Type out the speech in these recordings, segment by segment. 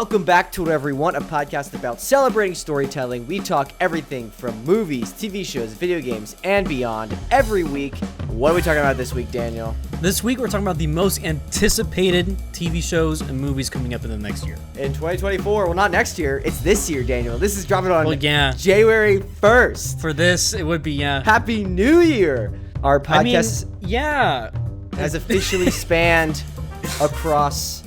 Welcome back to Whatever We Want, a podcast about celebrating storytelling. We talk everything from movies, TV shows, video games, and beyond every week. What are we talking about this week, Daniel? This week, we're talking about the most anticipated TV shows and movies coming up in the next year. In 2024, well, not next year, it's this year, Daniel. This is dropping on January 1st. For this, it would be, Happy New Year! Our podcast has officially spanned across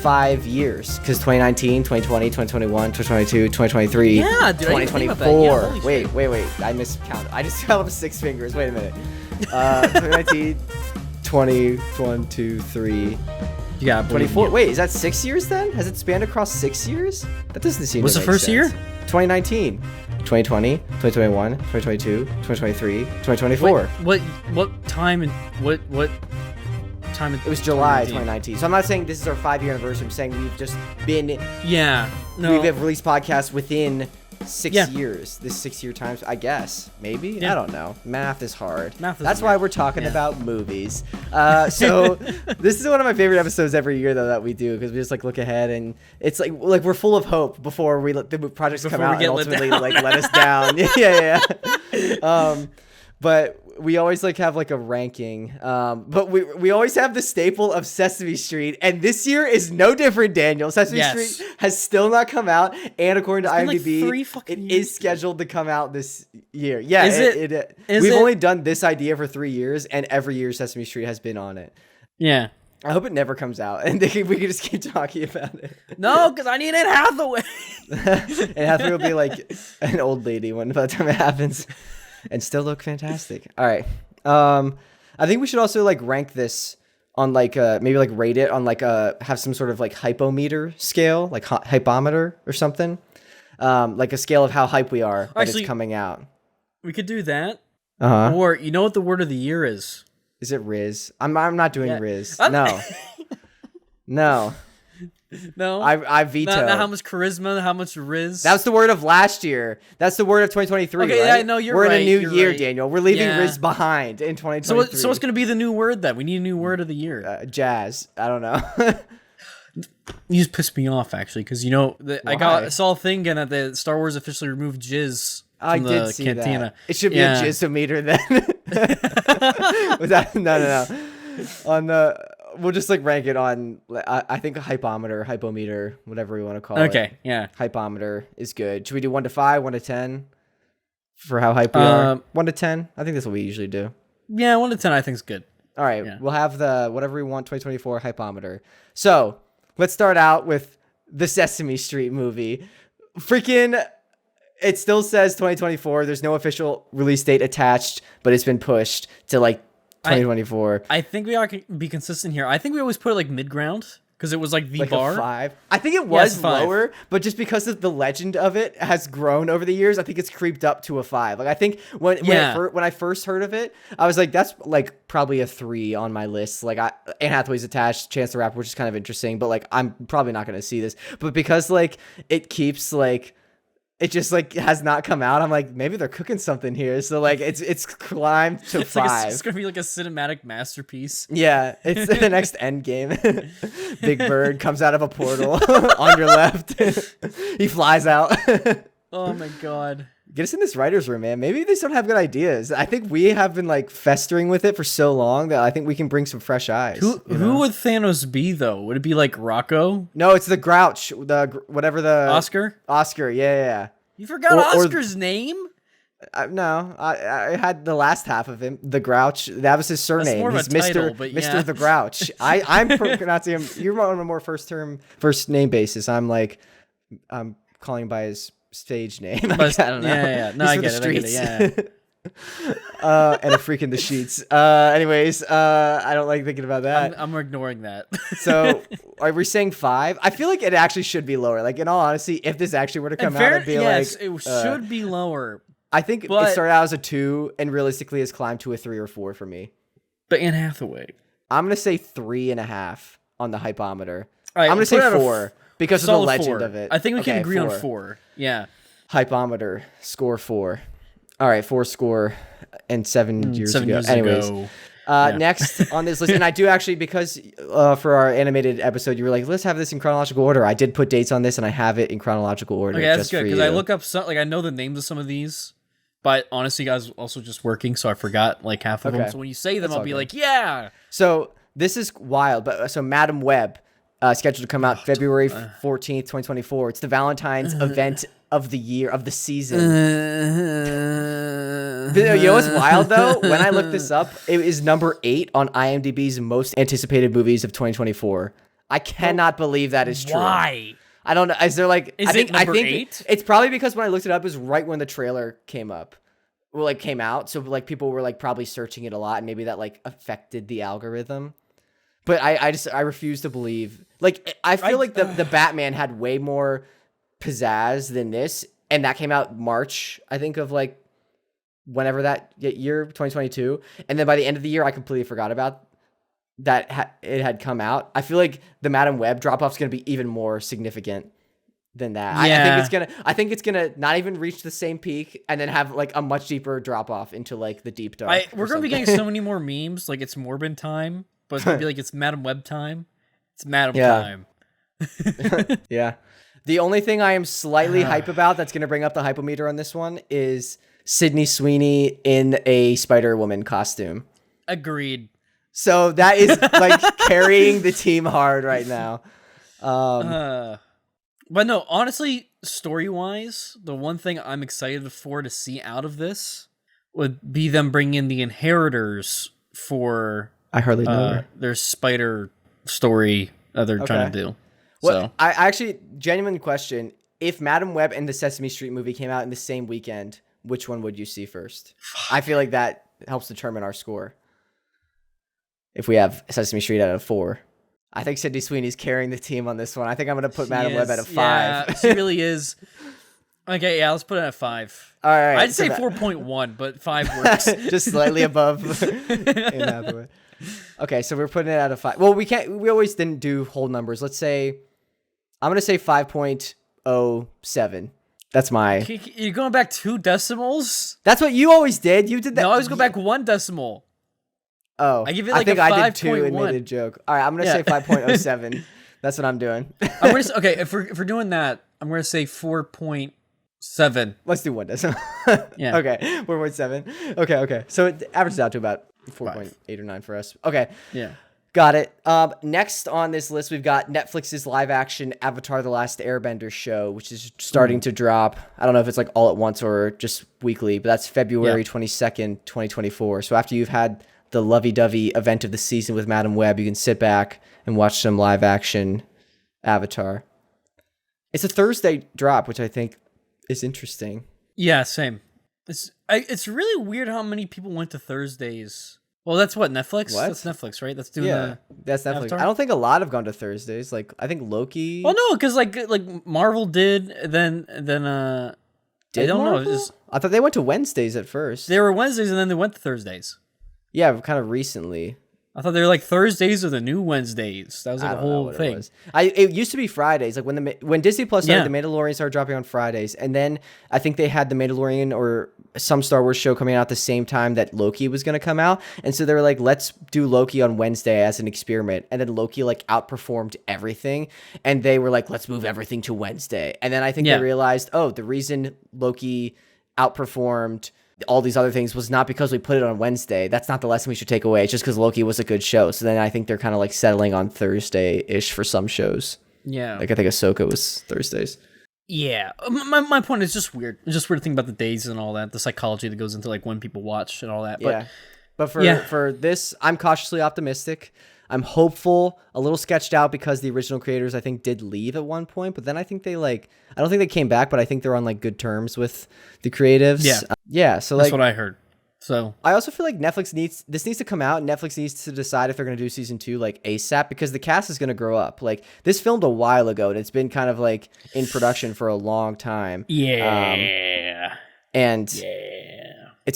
5 years, because 2019, 2020, 2021, 2022, 2023, 2024. Wait. I miscounted. I just held up 6 fingers. Wait a minute. 2019, 20, 1, 2, 3. Yeah, 24. Wait, is that 6 years then? Has it spanned across 6 years? That doesn't seem What's to the make first sense. year? 2019, 2020, 2021, 2022, 2023, 2024. Wait, what time and what time? It was July 2019. So I'm not saying this is our 5-year anniversary. I'm saying we've just been. Yeah. No. We've released podcasts within 6 years. This 6-year time, I guess. Maybe? Yeah. I don't know. Math is hard. That's why we're talking about movies. So this is one of my favorite episodes every year, though, that we do, because we just look ahead, and it's like we're full of hope before we let the projects come out and ultimately let us down. Yeah. But we always have a ranking. But we always have the staple of Sesame Street, and this year is no different, Daniel. Sesame Street has still not come out, and according to IMDb, it is scheduled to come out this year. Yeah, we've only done this idea for 3 years, and every year Sesame Street has been on it. Yeah. I hope it never comes out, and we can just keep talking about it. No, because I need Anne Hathaway. Anne Hathaway will be like an old lady by the time it happens. And still look fantastic. All right. I think we should also rank this on maybe rate it on have some sort of hypometer scale, hypometer or something. A scale of how hype we are when it's coming out. We could do that. Uh-huh. Or you know what the word of the year is? Is it Riz? I'm not doing Riz. No. No. No, I veto. Not how much charisma, how much Riz. That's the word of last year. That's the word of 2023. Okay, right? Yeah, no, We're in a new year, right. Daniel. We're leaving Riz behind in 2023. So what's going to be the new word then? We need a new word of the year. Jazz. I don't know. You just pissed me off, actually, because I saw a thing again that the Star Wars officially removed jizz from the cantina. That. It should be a jizzometer then. Was that no. On the. We'll just rank it on, I think, a hypometer, whatever we want to call it. Okay, yeah. Hypometer is good. Should we do 1 to 5, 1 to 10 for how hype we are? 1 to 10? I think that's what we usually do. Yeah, 1 to 10 I think is good. All right, We'll have the whatever we want 2024 hypometer. So let's start out with the Sesame Street movie. Freaking, it still says 2024. There's no official release date attached, but it's been pushed to 2024. I think we ought to be consistent here. I think we always put it mid-ground because it was the bar. A 5. I think it was lower, but just because of the legend of it has grown over the years, I think it's creeped up to a 5. I think when I first heard of it, I was that's probably a 3 on my list. Anne Hathaway's attached, Chance the Rapper, which is kind of interesting, but I'm probably not going to see this. But because it keeps it just has not come out. I'm maybe they're cooking something here. So it's climbed to 5. It's gonna be a cinematic masterpiece. Yeah, it's the next end game. Big Bird comes out of a portal on your left. He flies out. Oh my god. Get us in this writer's room, man. Maybe they don't have good ideas. I think we have been festering with it for so long that I think we can bring some fresh eyes. Who would Thanos be though? Would it be Rocco? No, it's the Grouch. The Oscar. Oscar, yeah. You forgot Oscar's name? No, I had the last half of him. The Grouch. That was his surname. He's Mr. The Grouch. I'm pronouncing him. You're on a more first name basis. I'm calling him by his stage name. I don't know. Yeah. No, I get it. Yeah. And a freak in the sheets. Anyways, I don't like thinking about that. I'm ignoring that. So, are we saying 5? I feel like it actually should be lower. In all honesty, if this actually were to come out, it'd be it should be lower. I think it started out as a 2 and realistically has climbed to a 3 or 4 for me. But Anne Hathaway. I'm going to say 3.5 on the hypometer. All right, I'm going to say 4 because of the legend 4. of it. I think we can agree on 4. Yeah. Hypometer, score 4. All right, 4 score and 7 years ago. Anyways, Next on this list, and I do actually, because for our animated episode, you were like, let's have this in chronological order. I did put dates on this, and I have it in chronological order. Okay, that's good, because I look up some, like, I know the names of some of these, but honestly, I was also just working, so I forgot like half of them. So when you say them, I'll be like, yeah. So this is wild, but so Madam Web, scheduled to come out February 14th, 2024. It's the Valentine's event of the year, of the season. You know what's wild, though? When I looked this up, it is number 8 on IMDb's most anticipated movies of 2024. I cannot believe that is true. Why? I don't know. Is there like... I think 8? It's probably because when I looked it up, it was right when the trailer came up. Well, like, came out. So, like, people were, like, probably searching it a lot, and maybe that, like, affected the algorithm. But I refuse to believe. Like, I feel like the Batman had way more pizzazz than this, and that came out March, I think, of like whenever that year, 2022. And then by the end of the year, I completely forgot about that it had come out. I feel like the Madam Web drop off is going to be even more significant than that. Yeah. I think it's gonna not even reach the same peak, and then have like a much deeper drop off into like the deep dark. We're gonna be getting so many more memes. Like, it's Morbin time, but it's gonna be like it's Madam Web time. It's Madam time. Yeah. The only thing I am slightly hype about that's going to bring up the hypometer on this one is Sydney Sweeney in a Spider-Woman costume. Agreed. So that is like carrying the team hard right now. But no, honestly, story-wise, the one thing I'm excited for to see out of this would be them bringing in the Inheritors for I hardly know their spider story that they're trying to do. Well, so I actually, genuine question, if Madam Web and the Sesame Street movie came out in the same weekend, which one would you see first? I feel like that helps determine our score. If we have Sesame Street out of 4. I think Sydney Sweeney's carrying the team on this one. I think I'm going to put Madam Web at a 5. Yeah, she really is. Okay, yeah, let's put it at 5. All right. I'd say 4.1, but 5 works. Just slightly above. Okay, so we're putting it at a 5. Well, we always didn't do whole numbers. Let's say, I'm going to say 5.07. That's my... You're going back 2 decimals? That's what you always did. You did that. No, I always go back 1 decimal. Oh. I give it like I think I did 2 5.1. and made a joke. All right, I'm going to say 5.07. That's what I'm doing. Okay, if we're doing that, I'm going to say 4.7. Let's do 1 decimal. Yeah. Okay, 4.7. Okay. So it averages out to about 4.8 or 9 for us. Okay. Yeah. Got it. Next on this list, we've got Netflix's live-action Avatar: The Last Airbender show, which is starting to drop. I don't know if it's like all at once or just weekly, but that's February 22nd, 2024. So after you've had the lovey-dovey event of the season with Madam Web, you can sit back and watch some live-action Avatar. It's a Thursday drop, which I think is interesting. Yeah, same. It's really weird how many people went to Thursdays. Well, that's what, Netflix? What? That's Netflix, right? That's doing that's Netflix. Avatar? I don't think a lot have gone to Thursdays. Like, I think Loki. Well, no, because like Marvel did, then I don't know. I thought they went to Wednesdays at first. They were Wednesdays, and then they went to Thursdays. Yeah, kind of recently. I thought they were like Thursdays are the new Wednesdays. That was like a whole thing. It used to be Fridays. Like when Disney Plus started, The Mandalorian started dropping on Fridays, and then I think they had The Mandalorian or some Star Wars show coming out at the same time that Loki was going to come out, and so they were like, let's do Loki on Wednesday as an experiment, and then Loki like outperformed everything, and they were like, let's move everything to Wednesday, and then I think they realized, oh, the reason Loki outperformed all these other things was not because we put it on Wednesday. That's not the lesson we should take away. It's just because Loki was a good show. So then I think they're kind of like settling on Thursday-ish for some shows. Yeah. Like I think Ahsoka was Thursdays. Yeah. My point is just weird. It's just weird to think about the days and all that, the psychology that goes into like when people watch and all that. But for this, I'm cautiously optimistic. I'm hopeful, a little sketched out because the original creators, I think, did leave at one point. But then I think I don't think they came back, but I think they're on like good terms with the creatives. Yeah. So that's what I heard. So I also feel like Netflix needs to come out. Netflix needs to decide if they're going to do season 2 like ASAP, because the cast is going to grow up. Like this filmed a while ago, and it's been kind of like in production for a long time. Yeah. It's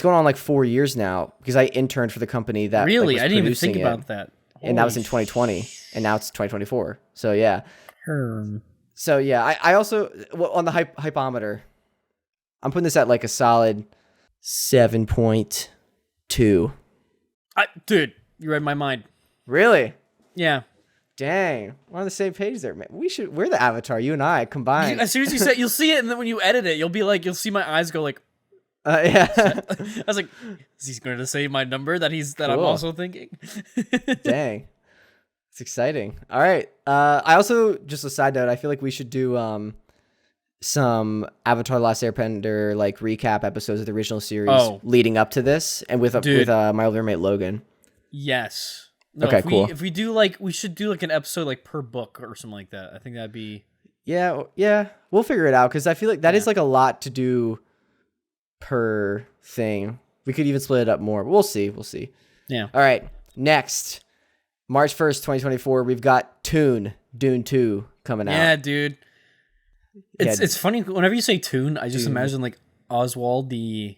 going on like 4 years now, because I interned for the company that really was I didn't even producing think about that. And that was in 2020, and now it's 2024. So yeah. So yeah, I also on the hypometer, I'm putting this at like a solid 7.2. Dude, You read my mind. Really? Yeah. Dang, we're on the same page there, man. We're the Avatar, you and I combined. As soon as you say, you'll see it, and then when you edit it, you'll see my eyes go like. Yeah. I was like, is he going to say my number that Cool. I'm also thinking? Dang, it's exciting. All right. I also, just a side note, I feel like we should do some Avatar: Last Airbender like recap episodes of the original series leading up to this, and with my old roommate Logan. Yes. No, okay, cool. If we do we should do like an episode like per book or something like that. I think that'd be. Yeah. We'll figure it out because I feel like that is like a lot to do per thing. We could even split it up more. We'll see. Yeah. All right. Next, March 1st, 2024, we've got Dune 2 coming out. Yeah, dude. It's funny whenever you say Dune, I just imagine like Oswald the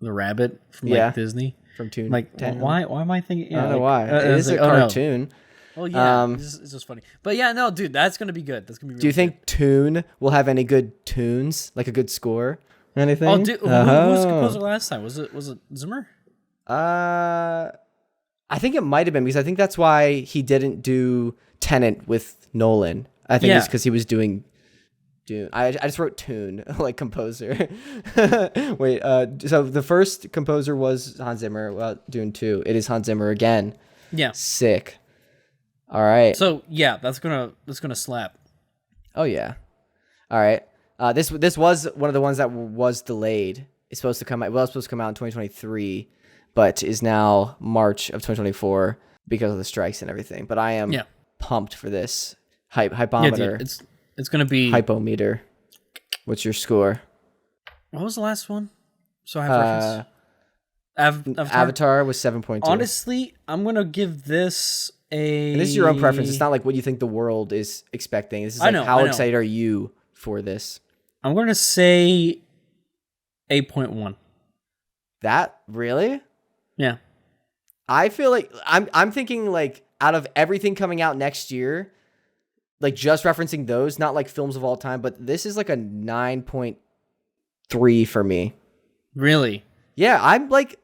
rabbit from like Disney. From Dune. Like why am I thinking? Yeah, I don't know why. It is a cartoon. Oh yeah, it's just funny. But yeah, no, dude, that's gonna be good. That's gonna be. Really Do you think Dune will have any good tunes, like a good score? Anything? Oh, dude, who was the composer last time? Was it Zimmer? I think it might have been because I think that's why he didn't do Tenet with Nolan. I think it's because he was doing Dune. I just wrote tune like composer. Wait, so the first composer was Hans Zimmer. Well, Dune 2. It is Hans Zimmer again. Yeah. Sick. All right. So yeah, that's gonna slap. Oh yeah. All right. This was one of the ones that was delayed. It's supposed to come out. Well, it's supposed to come out in 2023, but is now March of 2024 because of the strikes and everything. But I am pumped for this. Hypometer. Yeah, dude, it's gonna be hypometer. What's your score? What was the last one? So I have reference. Avatar was 7.2. Honestly, I'm gonna give this a. And this is your own preference. It's not like what you think the world is expecting. This is like how excited are you for this? I'm gonna say 8.1. That really? Yeah. I feel like I'm thinking like out of everything coming out next year, like just referencing those, not like films of all time, but this is like a 9.3 for me. Really? Yeah, I'm like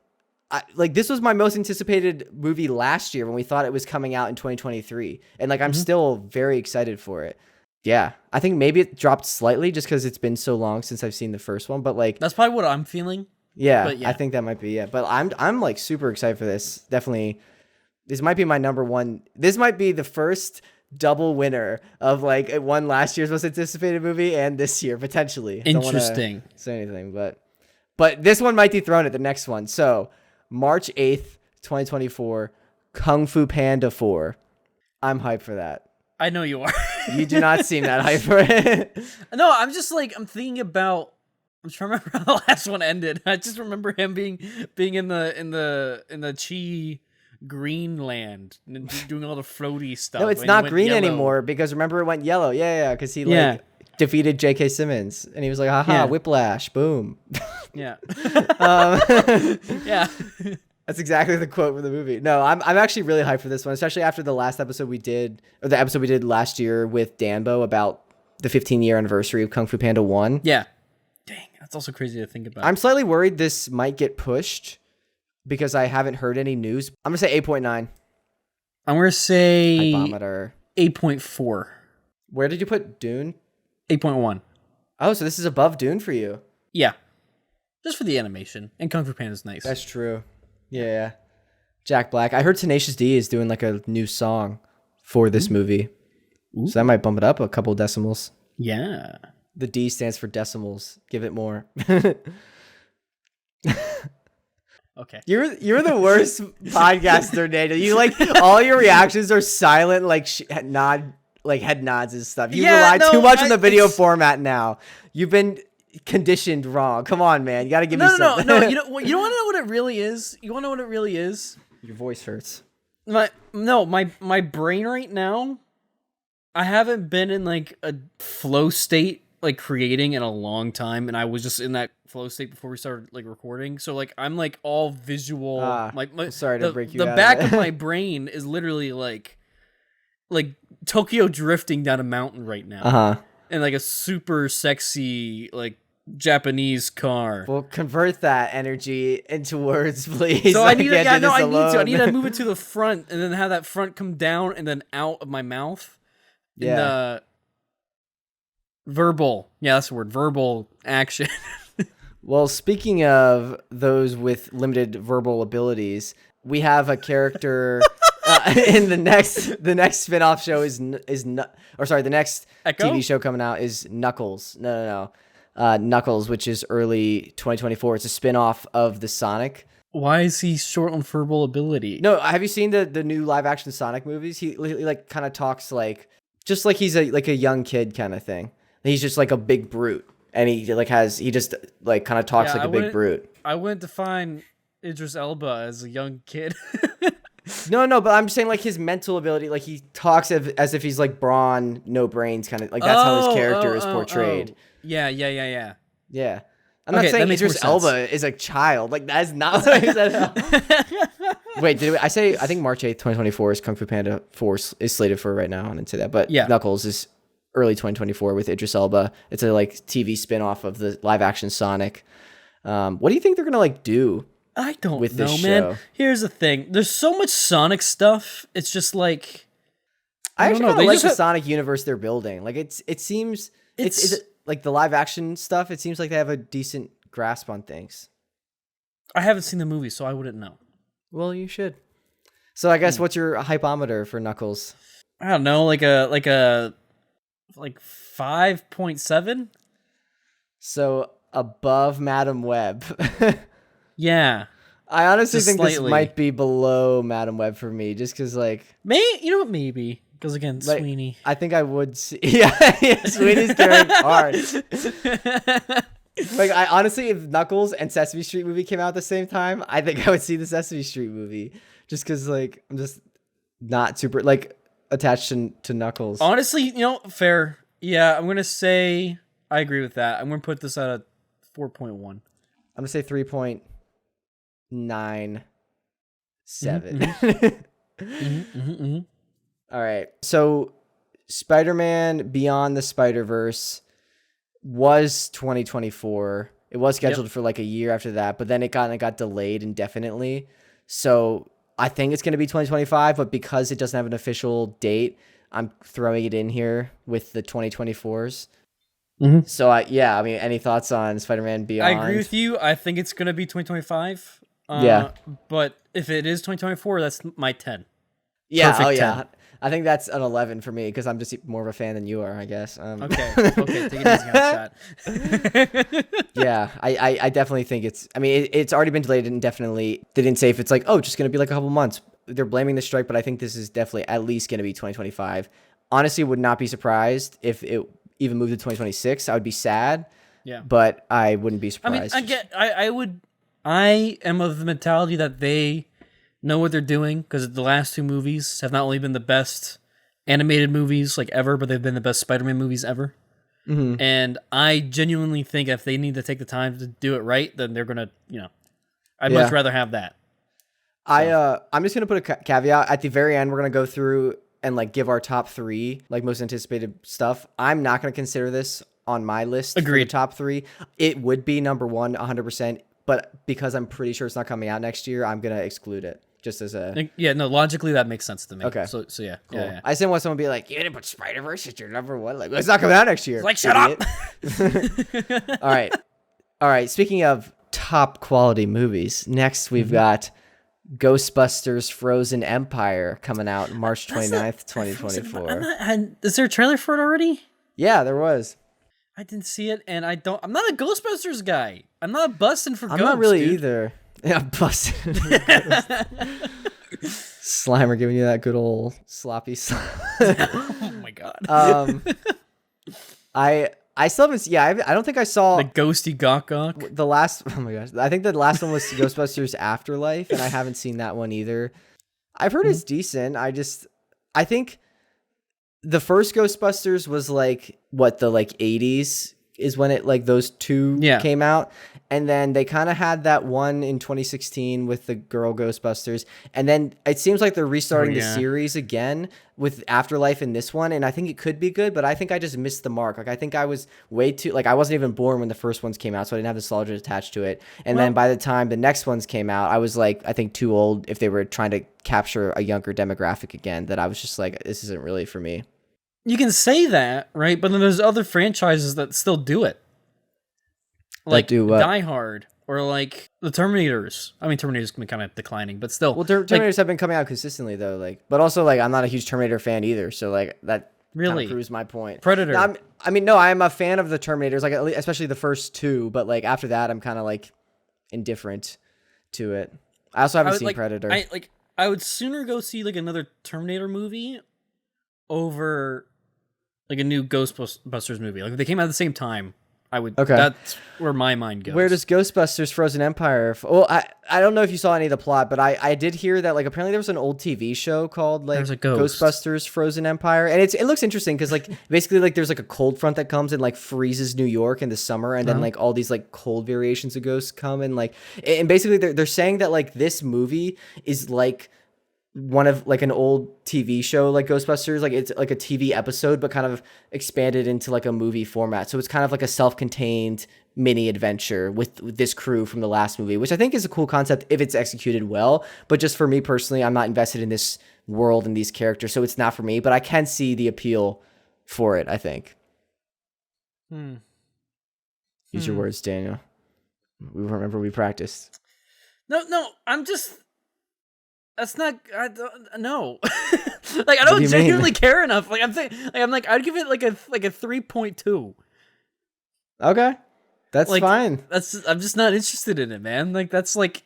this was my most anticipated movie last year when we thought it was coming out in 2023. And like I'm still very excited for it. Yeah, I think maybe it dropped slightly just because it's been so long since I've seen the first one, but like that's probably what I'm feeling. Yeah, I think that might be it. But I'm like super excited for this. Definitely, this might be my number one. This might be the first double winner of like it won last year's most anticipated movie and this year potentially. Interesting. Don't wanna say anything, but this one might dethrone it. The next one. So March 8th, 2024, Kung Fu Panda 4. I'm hyped for that. I know you are. You do not seem that hyped for it. No, I'm just like I'm thinking about. I'm trying to remember how the last one ended. I just remember him being in the Chi Greenland and doing all the floaty stuff. No, it's not green anymore because remember it went yellow. Yeah, because he defeated J.K. Simmons and he was like, haha, whiplash, boom. Yeah. Yeah. That's exactly the quote from the movie. No, I'm actually really hyped for this one, especially after the episode we did last year with Danbo about the 15-year anniversary of Kung Fu Panda 1. Yeah. Dang, that's also crazy to think about. I'm slightly worried this might get pushed because I haven't heard any news. I'm going to say 8.9. I'm going to say hypometer. 8.4. Where did you put Dune? 8.1. Oh, so this is above Dune for you. Yeah. Just for the animation. And Kung Fu Panda's nice. That's true. Yeah. Jack Black. I heard Tenacious D is doing like a new song for this movie. Ooh. So that might bump it up a couple decimals. Yeah. The D stands for decimals. Give it more. Okay. You're the worst podcaster, Daniel. You like all your reactions are silent, like head nods and stuff. You rely too much on the video format now. You've been conditioned wrong. Come on, man. You got to give me something. No. You want to know what it really is? You want to know what it really is? Your voice hurts. My brain right now. I haven't been in like a flow state like creating in a long time, and I was just in that flow state before we started like recording. So like I'm like all visual. Sorry to break you. The back of my brain is literally like Tokyo drifting down a mountain right now. Uh-huh. And like a super sexy like Japanese car. Well, convert that energy into words, please. So I need I need to move it to the front and then have that front come down and then out of my mouth. Yeah. Verbal. Yeah, that's the word. Verbal action. Well, speaking of those with limited verbal abilities, we have a character in the next spin-off show the next Echo? TV show coming out is Knuckles. No. Knuckles, which is early 2024. It's a spin-off of the Sonic. Why is he short on verbal ability? No, have you seen the new live-action Sonic movies? He like kind of talks like just like he's a young kid kind of thing. He's just like a big brute. And he just kind of talks like a big brute. I wouldn't define Idris Elba as a young kid. No, but I'm saying like his mental ability, like he talks as if he's like brawn, no brains, kind of like that's how his character is portrayed. Yeah. Yeah. I'm not saying Idris Elba is a child. Like that's not what I said. Wait, I think March 8th, 2024 is Kung Fu Panda 4 is slated for right now. I didn't say that, but yeah. Knuckles is early 2024 with Idris Elba. It's a like TV spin-off of the live action Sonic. What do you think they're gonna do? I don't know, man. Here's the thing: there's so much Sonic stuff. It's just like I actually kind of like the Sonic universe they're building. Like it seems it's like the live action stuff. It seems like they have a decent grasp on things. I haven't seen the movie, so I wouldn't know. Well, you should. So I guess what's your hypometer for Knuckles? I don't know, like 5.7. So above Madam Web. Yeah. I honestly think slightly. This might be below Madam Web for me, just because like maybe because again, like, Sweeney. I think I would see. Yeah, Sweeney's carrying hard. Like I honestly, if Knuckles and Sesame Street movie came out at the same time, I think I would see the Sesame Street movie, just because like I'm just not super like attached to Knuckles. Honestly, fair. Yeah, I'm gonna say I agree with that. I'm gonna put this at a 4.1. I'm gonna say 3.97. All right. So Spider-Man Beyond the Spider-Verse was 2024. It was scheduled for like a year after that, but then it got delayed indefinitely. So I think it's going to be 2025, but because it doesn't have an official date, I'm throwing it in here with the 2024s. Mm-hmm. So I mean, any thoughts on Spider-Man Beyond? I agree with you. I think it's going to be 2025. But if it is 2024, that's my 10. Yeah. Perfect 10. Yeah. I think that's an 11 for me because I'm just more of a fan than you are, I guess. Okay, take it easy on shot. Yeah, I definitely think it's already been delayed indefinitely. They didn't say if it's like, just going to be like a couple months. They're blaming the strike, but I think this is definitely at least going to be 2025. Honestly, would not be surprised if it even moved to 2026. I would be sad. Yeah. But I wouldn't be surprised. I am of the mentality that they know what they're doing because the last two movies have not only been the best animated movies like ever, but they've been the best Spider-Man movies ever. Mm-hmm. And I genuinely think if they need to take the time to do it right, then they're gonna, I'd much rather have that. So. I'm just gonna put a caveat at the very end. We're gonna go through and like give our top 3 like most anticipated stuff. I'm not gonna consider this on my list. Agreed. For the top 3. It would be number 1, 100%. But because I'm pretty sure it's not coming out next year, I'm gonna exclude it. Just as a logically that makes sense to me. Okay, so yeah, cool. Yeah. I just didn't want someone to be like, "You didn't put Spider-Verse at your number 1." Like, it's not coming out next year. Like, shut up. All right. Speaking of top quality movies, next we've got Ghostbusters: Frozen Empire coming out March 29th, 2024. Is there a trailer for it already? Yeah, there was. I didn't see it, and I'm not a Ghostbusters guy. I'm not busting for ghosts. I'm not really dude. either. Yeah, busting. Slimer giving you that good old sloppy slime. Oh my god. I still haven't. Yeah, I don't think I saw the ghosty gawk. The last. Oh my gosh, I think the last one was Ghostbusters Afterlife, and I haven't seen that one either. I've heard it's decent. I think the first Ghostbusters was like what the 80s is when it like those two came out. and then they kind of had that one in 2016 with the girl Ghostbusters, and then it seems like they're restarting the series again with Afterlife in this one, and I think it could be good, but I think I just missed the mark. Like, I think I was way too, like, I wasn't even born when the first ones came out, so I didn't have nostalgia attached to it, and then by the time the next ones came out, I was like, I think too old if they were trying to capture a younger demographic again, that I was just like, this isn't really for me. You can say that, right? But then there's other franchises that still do it. Like Die Hard, or like the Terminators. I mean, Terminators can be kind of declining, but still. Well, Terminators have been coming out consistently, though. Like, but also, like, I'm not a huge Terminator fan either, so like that really proves my point. Predator. I am a fan of the Terminators, like especially the first two, but like after that, I'm kind of like indifferent to it. I also haven't seen Predator. I would sooner go see like another Terminator movie over like a new Ghostbusters movie. Like if they came out at the same time, I would. Okay. That's where my mind goes. Where does Ghostbusters Frozen Empire? Well, I don't know if you saw any of the plot, but I did hear that like apparently there was an old TV show called like Ghostbusters Frozen Empire, and it looks interesting because like basically like there's like a cold front that comes and like freezes New York in the summer, and then like all these like cold variations of ghosts come, and like and basically they're saying that like this movie is like one of like an old TV show like Ghostbusters, like it's like a TV episode but kind of expanded into like a movie format, so it's kind of like a self-contained mini adventure with this crew from the last movie, which I think is a cool concept if it's executed well, but just for me personally, I'm not invested in this world and these characters, so it's not for me, but I can see the appeal for it, I think. Use your words, Daniel. We remember we practiced. No, I'm just... That's not. I don't know. Like I don't genuinely care enough. Like I'm like I'd give it like a 3.2. Okay, that's like, fine. I'm just not interested in it, man. Like that's like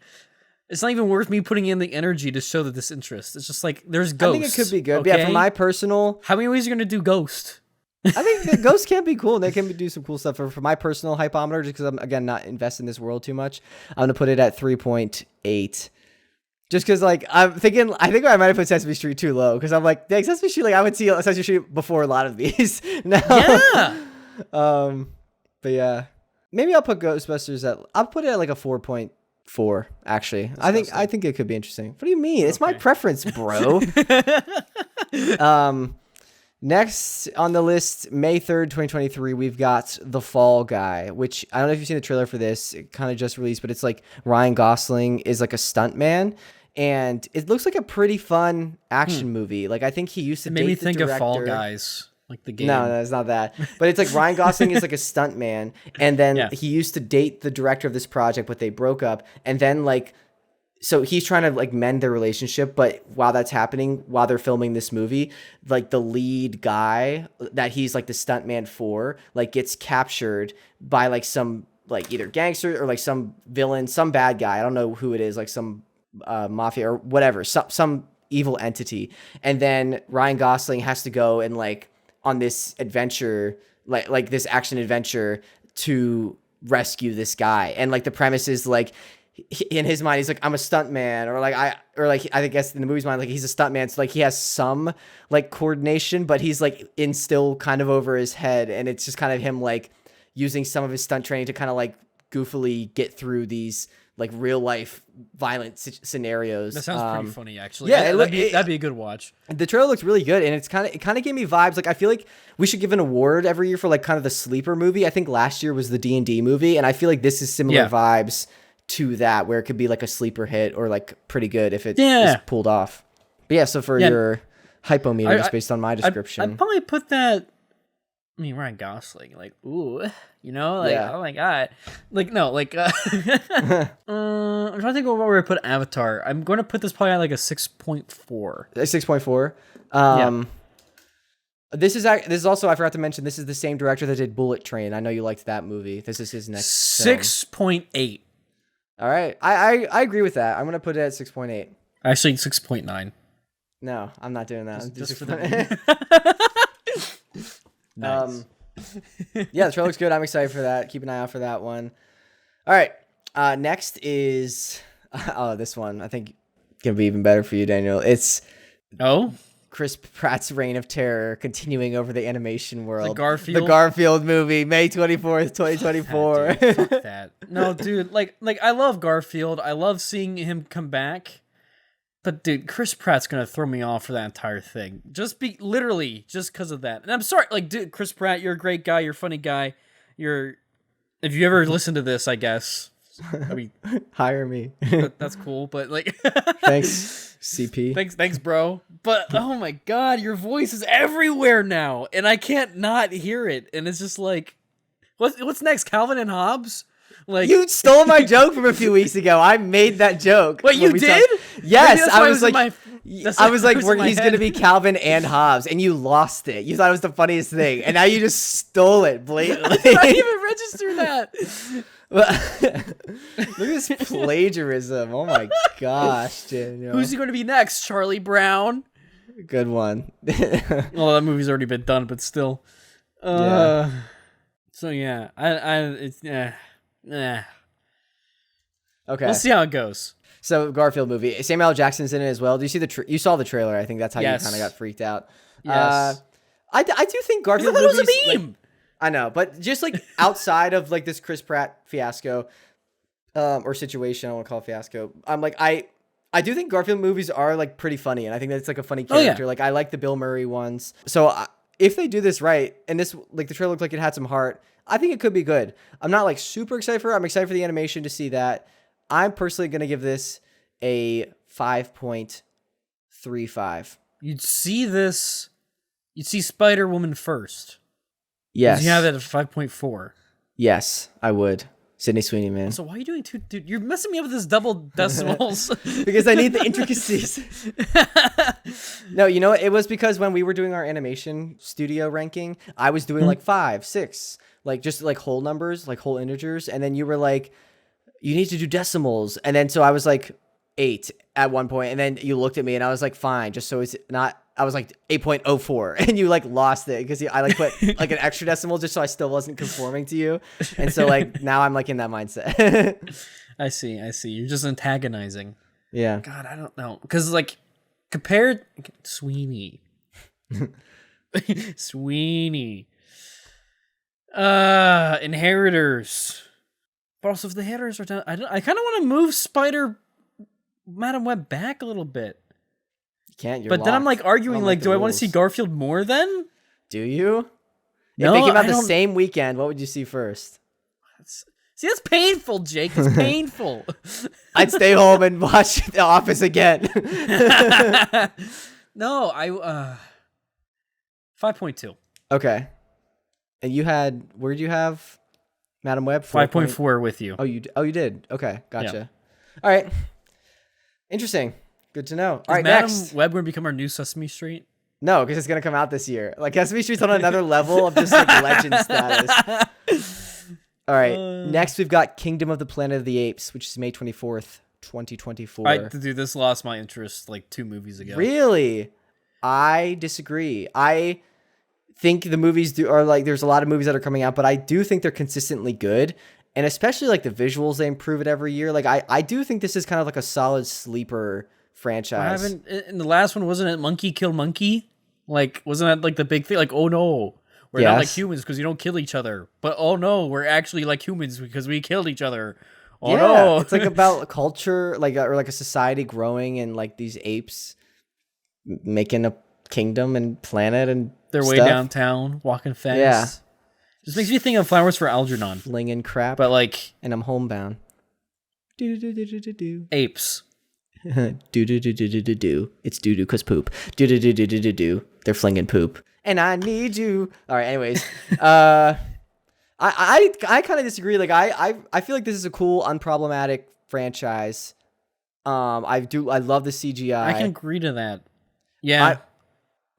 it's not even worth me putting in the energy to show the disinterest. It's just like there's Ghost. I think it could be good. Okay? Yeah, for my personal. How many ways are you gonna do Ghost? I think the Ghosts can be cool. They can do some cool stuff. For my personal hypometer, just because I'm again not invested in this world too much, I'm gonna put it at 3.8. Just because, like, I think I might have put Sesame Street too low because I'm like, dang, Sesame Street, like, I would see Sesame Street before a lot of these. Now, yeah. But yeah, maybe I'll put Ghostbusters I'll put it at like a 4.4. Actually, I think it could be interesting. What do you mean? Okay. It's my preference, bro. Next on the list, May 3rd, 2023, we've got The Fall Guy, which I don't know if you've seen the trailer for this. It kind of just released, but it's like Ryan Gosling is like a stuntman, and it looks like a pretty fun action movie. Like I think he used to date the director. Made me think of Fall Guys, like the game. No, it's not that. But it's like Ryan Gosling is like a stuntman, and then he used to date the director of this project, but they broke up, and then like. So he's trying to like mend their relationship, but while that's happening, while they're filming this movie, like the lead guy that he's like the stuntman for, like gets captured by like some like either gangster or like some villain, some bad guy. I don't know who it is, like some mafia or whatever, some evil entity. And then Ryan Gosling has to go and like on this adventure, like this action adventure to rescue this guy. And like the premise is like, in his mind, he's like, I'm a stuntman, or I guess in the movie's mind, like he's a stuntman. So like he has some like coordination, but he's like in still kind of over his head. And it's just kind of him like using some of his stunt training to kind of like goofily get through these like real life violent scenarios. That sounds pretty funny, actually. Yeah, that'd be a good watch. The trailer looks really good, and it kind of gave me vibes. Like I feel like we should give an award every year for like kind of the sleeper movie. I think last year was the D&D movie, and I feel like this is similar vibes to that, where it could be like a sleeper hit or like pretty good if it is pulled off. But yeah, so for your hypometer, just based on my description, I'd probably put that. I mean, Ryan Gosling, like, ooh, you know, like, oh my god, like, no, like, I'm trying to think of where I put Avatar. I'm going to put this probably at like a 6.4. A 6.4. This is also, I forgot to mention, this is the same director that did Bullet Train. I know you liked that movie. This is his next 6.8. All right. I agree with that. I'm going to put it at 6.8. Actually, 6.9. No, I'm not doing that. Just for the nice. Yeah, the trailer looks good. I'm excited for that. Keep an eye out for that one. All right. Next is this one. I think going to be even better for you, Daniel. It's Chris Pratt's reign of terror continuing over the animation world. The Garfield movie, May 24th, 2024. Fuck that. No, dude, like I love Garfield. I love seeing him come back. But dude, Chris Pratt's gonna throw me off for that entire thing. Just because of that. And I'm sorry, like, dude, Chris Pratt, you're a great guy, you're a funny guy. If you ever listen to this, I guess. I mean, hire me. That's cool, but like, thanks, CP. Thanks, bro. But oh my god, your voice is everywhere now, and I can't not hear it. And it's just like, what's next? Calvin and Hobbes? Like, you stole my joke from a few weeks ago. I made that joke. Wait, you did? Yes, I was like, he's going to be Calvin and Hobbes, and you lost it. You thought it was the funniest thing, and now you just stole it blatantly. I didn't even register that. Look at this plagiarism. Oh my gosh, Daniel. Who's he going to be next? Charlie Brown? Good one. Well, that movie's already been done, but still. Yeah. So yeah, okay. We'll see how it goes. So Garfield movie. Samuel L. Jackson's in it as well. Do you see you saw the trailer? I think that's how you kind of got freaked out. Yes. I do think Garfield movies. Was a meme. Like, I know, but just like outside of like this Chris Pratt fiasco, or situation, I want to call it fiasco. I'm like I do think Garfield movies are like pretty funny, and I think that's like a funny character. Oh, yeah. Like I like the Bill Murray ones. So if they do this right, and this like the trailer looked like it had some heart, I think it could be good. I'm not like super excited for it. I'm excited for the animation to see that. I'm personally going to give this a 5.35. You'd see Spider-Woman first. Yes. You have that at 5.4. Yes, I would. Sydney Sweeney, man. So why are you doing two? Dude, you're messing me up with this double decimals. Because I need the intricacies. No, you know what? It was because when we were doing our animation studio ranking, I was doing like 5, 6, like just like whole numbers, like whole integers. And then you were like, you need to do decimals. And then so I was like 8 at one point. And then you looked at me and I was like, fine, just so it's not, I was like 8.04 and you like lost it because I like put like an extra decimal just so I still wasn't conforming to you. And so like now I'm like in that mindset. I see. You're just antagonizing. Yeah. God, I don't know. Because like compared Sweeney. Inheritors. But also if the Inheritors are done, I kind of want to move Madam Web back a little bit. Can't. You're but locked. Then I'm like arguing, like, do I want to rules. see Garfield more then? Do you? No, if they came out the same weekend, what would you see first? See, that's painful, Jake. That's painful. I'd stay home and watch The Office again. No, 5.2. Okay. And you had, where'd you have Madam Web? 5.4 with you. Oh, you did. Okay, gotcha. Yeah. All right. Interesting. Good to know. All right, Madam next. Web going to become our new Sesame Street? No, because it's going to come out this year. Like, Sesame Street's on another level of just, like, legend status. All right, next we've got Kingdom of the Planet of the Apes, which is May 24th, 2024. Dude, this lost my interest, like, 2 movies ago. Really? I disagree. I think the movies are, like, there's a lot of movies that are coming out, but I do think they're consistently good. And especially, like, the visuals, they improve it every year. Like, I do think this is kind of like a solid sleeper franchise. In the last one, wasn't it Monkey Kill Monkey? Like, wasn't that like the big thing? Like, oh no, we're not like humans because you don't kill each other. But oh no, we're actually like humans because we killed each other. Oh no, it's like about culture, like or like a society growing and like these apes making a kingdom and planet and their way downtown, walking fast. Yeah, just makes me think of Flowers for Algernon, flinging crap. But like, and I'm homebound. Apes. Do. It's doo cause poop. Do. They're flinging poop. And I need you. All right. Anyways, I kind of disagree. Like I feel like this is a cool, unproblematic franchise. I love the CGI. I can agree to that. Yeah.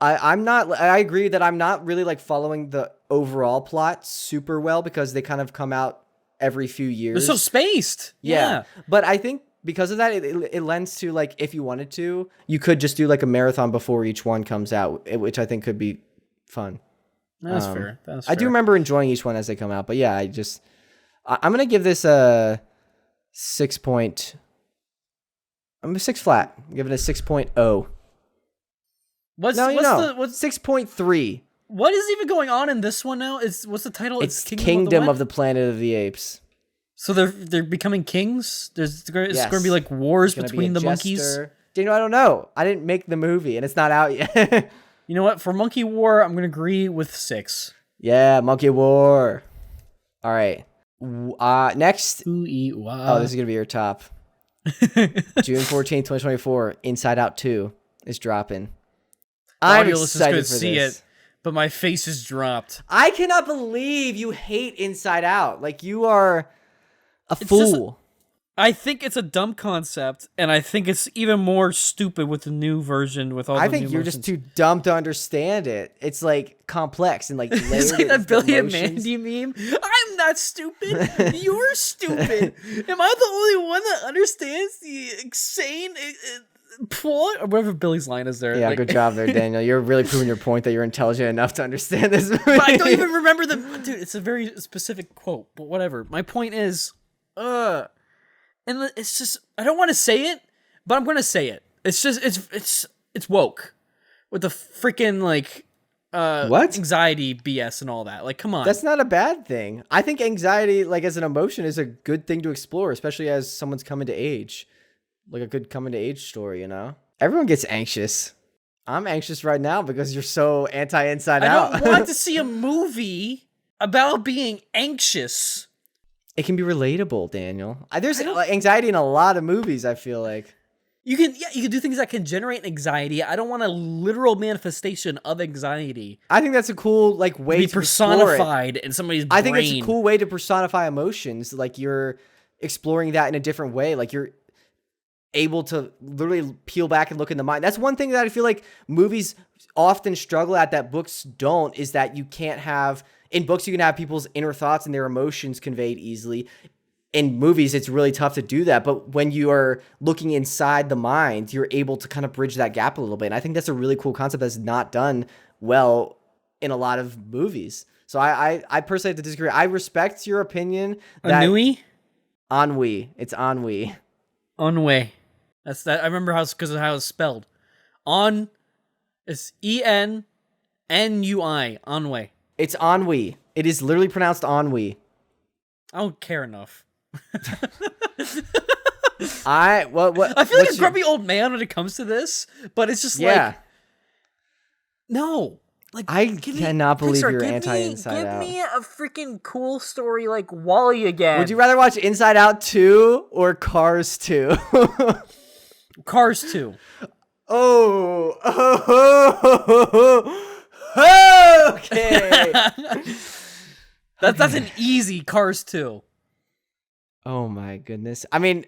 I agree that I'm not really like following the overall plot super well because they kind of come out every few years. They're so spaced. Yeah. But I think because of that, it lends to like, if you wanted to, you could just do like a marathon before each one comes out, which I think could be fun. That's fair. I do remember enjoying each one as they come out, but yeah, I'm going to give this a 6 point. I'm a 6 flat. I'm giving it a 6.0. What's 6.3. What is even going on in this one now? What's the title? It's Kingdom of the Planet of the Apes. So they're becoming kings? It's going to be like wars between the monkeys? Daniel, I don't know. I didn't make the movie, and it's not out yet. You know what? For Monkey War, I'm going to agree with 6. Yeah, Monkey War. All right. Next. Oh, this is going to be your top. June 14th, 2024. Inside Out 2 is dropping. I'm excited for this. But my face is dropped. I cannot believe you hate Inside Out. Like, you are a fool. I think it's a dumb concept, and I think it's even more stupid with the new version with all the new I think you're just too dumb to understand it. It's, like, complex and, like, layered. It's like that Billy and Mandy meme. I'm not stupid. You're stupid. Am I the only one that understands the insane plot? Or whatever Billy's line is there. Yeah, good job there, Daniel. You're really proving your point that you're intelligent enough to understand this movie. But I don't even remember dude, it's a very specific quote, but whatever. My point is, and it's just, I don't want to say it, but I'm going to say it. It's just, it's woke with the freaking, like, anxiety BS and all that. Like, come on. That's not a bad thing. I think anxiety, like, as an emotion is a good thing to explore, especially as someone's coming to age. Like a good coming to age story, you know? Everyone gets anxious. I'm anxious right now because you're so anti-Inside Out. I don't want to see a movie about being anxious. It can be relatable, Daniel. There's anxiety in a lot of movies, I feel like. You can do things that can generate anxiety. I don't want a literal manifestation of anxiety. I think that's a cool way to be personified in somebody's brain. I think it's a cool way to personify emotions. Like, you're exploring that in a different way. Like, you're able to literally peel back and look in the mind. That's one thing that I feel like movies often struggle at that books don't, is that you can't have... In books, you can have people's inner thoughts and their emotions conveyed easily. In movies, it's really tough to do that. But when you are looking inside the mind, you're able to kind of bridge that gap a little bit. And I think that's a really cool concept that's not done well in a lot of movies. So I personally have to disagree. I respect your opinion. Ennui? Ennui. It's ennui. Ennui. That's that. I remember because of how it's spelled. It's ENNUI. Ennui. It's ennui. It is literally pronounced ennui. I don't care enough. I feel like a grumpy old man when it comes to this, but it's just no. Like, I cannot believe you're anti-Inside Out. Give me a freaking cool story like Wall-E again. Would you rather watch Inside Out 2 or Cars 2? Cars 2. Okay. That's an easy Cars 2. Oh my goodness. I mean,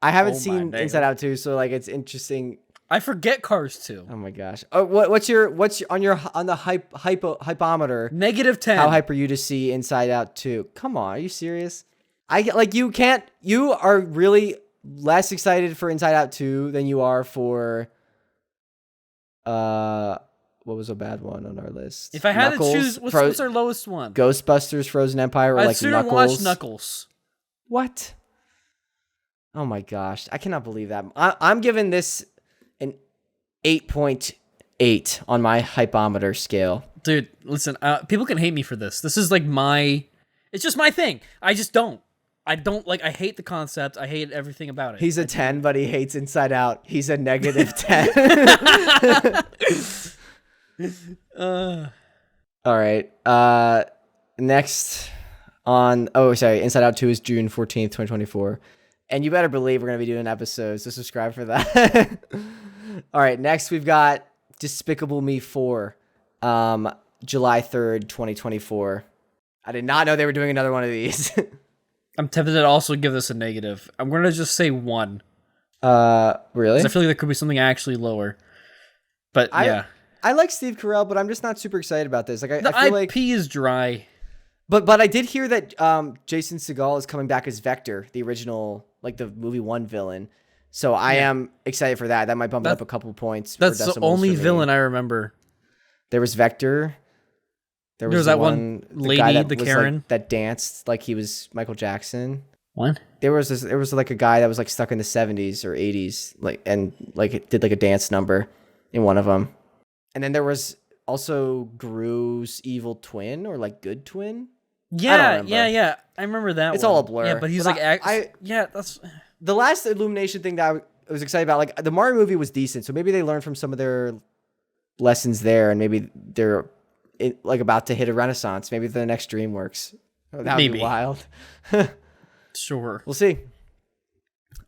I haven't seen Inside Out 2, so like it's interesting. I forget Cars 2. Oh my gosh. Oh, what's on the hypometer? -10. How hype are you to see Inside Out 2? Come on, are you serious? You are really less excited for Inside Out 2 than you are for what was a bad one on our list? If I had to choose, what's our lowest one? Ghostbusters, Frozen Empire, or I'd sooner watch Knuckles. What? Oh my gosh, I cannot believe that. I'm giving this an 8.8 on my hypometer scale. Dude, listen, people can hate me for this. This is like it's just my thing. I hate the concept. I hate everything about it. He's a 10, but he hates Inside Out. He's a -10. All right. Next Inside Out 2 is June 14th, 2024. And you better believe we're going to be doing episodes, so subscribe for that. All right, next we've got Despicable Me 4, July 3rd, 2024. I did not know they were doing another one of these. I'm tempted to also give this a negative. I'm going to just say 1. Really? I feel like there could be something actually lower. But yeah. I like Steve Carell, but I'm just not super excited about this. Like I feel like IP is dry. But I did hear that Jason Segel is coming back as Vector, the original, like the movie 1 villain. So I am excited for that. That might bump it up a couple points. That's the only villain I remember. There was Vector. There was that one lady, the Karen that danced like he was Michael Jackson. What? There was like a guy that was like stuck in the 70s or 80s, and did like a dance number in one of them. And then there was also Gru's evil twin or like good twin. Yeah. I remember that. It's one. all a blur. Yeah, but he's but that's the last Illumination thing that I was excited about. Like the Mario movie was decent, so maybe they learned from some of their lessons there, and maybe they're like about to hit a renaissance. Maybe the next DreamWorks. That would be wild. Sure. We'll see.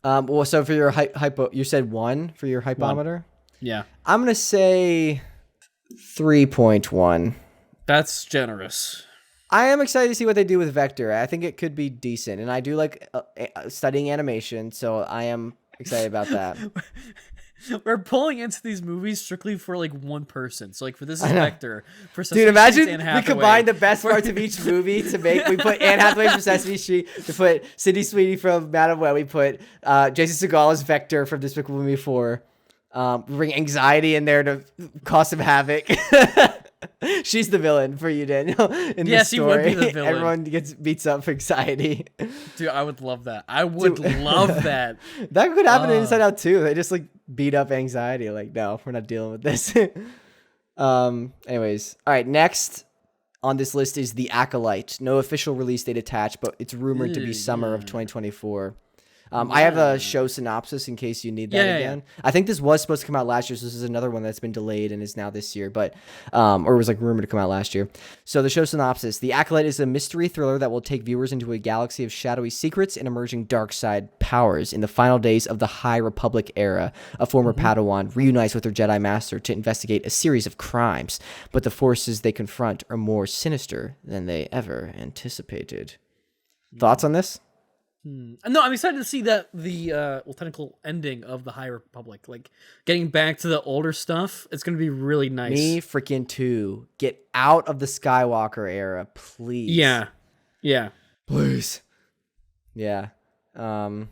Well, so for your hypo, you said 1 for your hypometer. 1. Yeah. I'm gonna say 3.1. That's generous. I am excited to see what they do with Vector. I think it could be decent, and I do like studying animation, so I am excited about that. We're pulling into these movies strictly for like one person. So like for this is Vector. For Sesame Dude, imagine we combine the best parts of each movie to make. We put Anne Hathaway from Sesame Street. We put Sydney Sweeney from Madam Web. We put Jason Segel as Vector from Despicable Me 4. We bring anxiety in there to cause some havoc. She's the villain for you, Daniel. Yes, she would be the villain. Everyone beats up for anxiety. Dude, I would love that. I would love that. That could happen in Inside Out too. They just like beat up anxiety. Like, no, we're not dealing with this. Anyways, all right. Next on this list is The Acolyte. No official release date attached, but it's rumored to be summer of 2024. I have a show synopsis in case you need that again. Yeah. I think this was supposed to come out last year, so this is another one that's been delayed and is now this year, but or was like rumored to come out last year. So the show synopsis: The Acolyte is a mystery thriller that will take viewers into a galaxy of shadowy secrets and emerging dark side powers. In the final days of the High Republic era, a former Padawan reunites with her Jedi Master to investigate a series of crimes, but the forces they confront are more sinister than they ever anticipated. Thoughts on this? No, I'm excited to see that the technical ending of the High Republic, like getting back to the older stuff. It's gonna be really nice. Me freaking too. Get out of the Skywalker era, please. Yeah, please. Yeah. I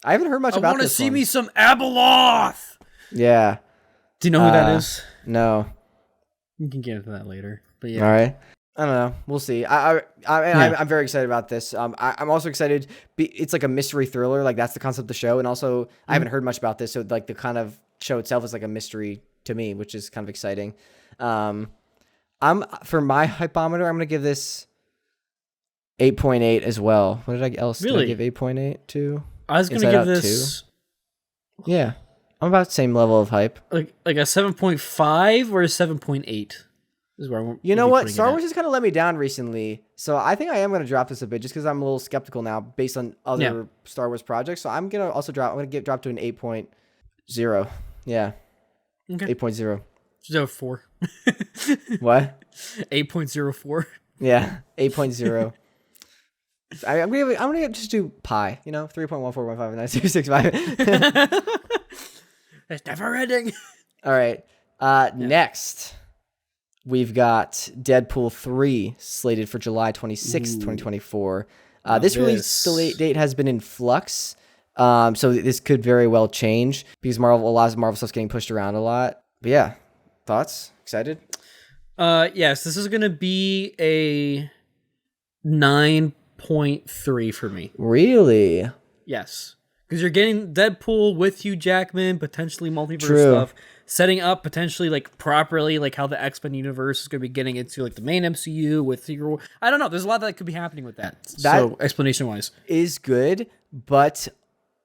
haven't heard much about this. I want to see me some Abeloth. Yeah. Do you know who that is? No. We can get into that later. But yeah. All right. I don't know. We'll see. I'm very excited about this. I'm also excited. It's like a mystery thriller. Like that's the concept of the show. And also, I haven't heard much about this. So like the kind of show itself is like a mystery to me, which is kind of exciting. For my hypometer, I'm gonna give this 8.8 as well. What did I give 8.8 to? I was gonna give this 2? Yeah, I'm about the same level of hype. Like a 7.5 or a 7.8. Is where you know what? Star Wars has kind of let me down recently, so I think I am going to drop this a bit just because I'm a little skeptical now based on other Star Wars projects. So I'm gonna also drop. I'm gonna drop to an 8.0. Yeah. Okay. 8.0. So 4. What? 8.04. Yeah. 8.0. I'm gonna just do pi. 3.14159665. It's never ending. All right. Next. We've got Deadpool 3 slated for July 26th, 2024. This release date has been in flux, so this could very well change because a lot of Marvel stuff's getting pushed around a lot. But yeah, thoughts? Excited? Yes, this is going to be a 9.3 for me. Really? Yes. Because you're getting Deadpool with Hugh Jackman, potentially multiverse stuff. Setting up potentially like properly like how the X-Men universe is going to be getting into like the main MCU with I don't know. There's a lot that could be happening with that. So explanation wise is good, but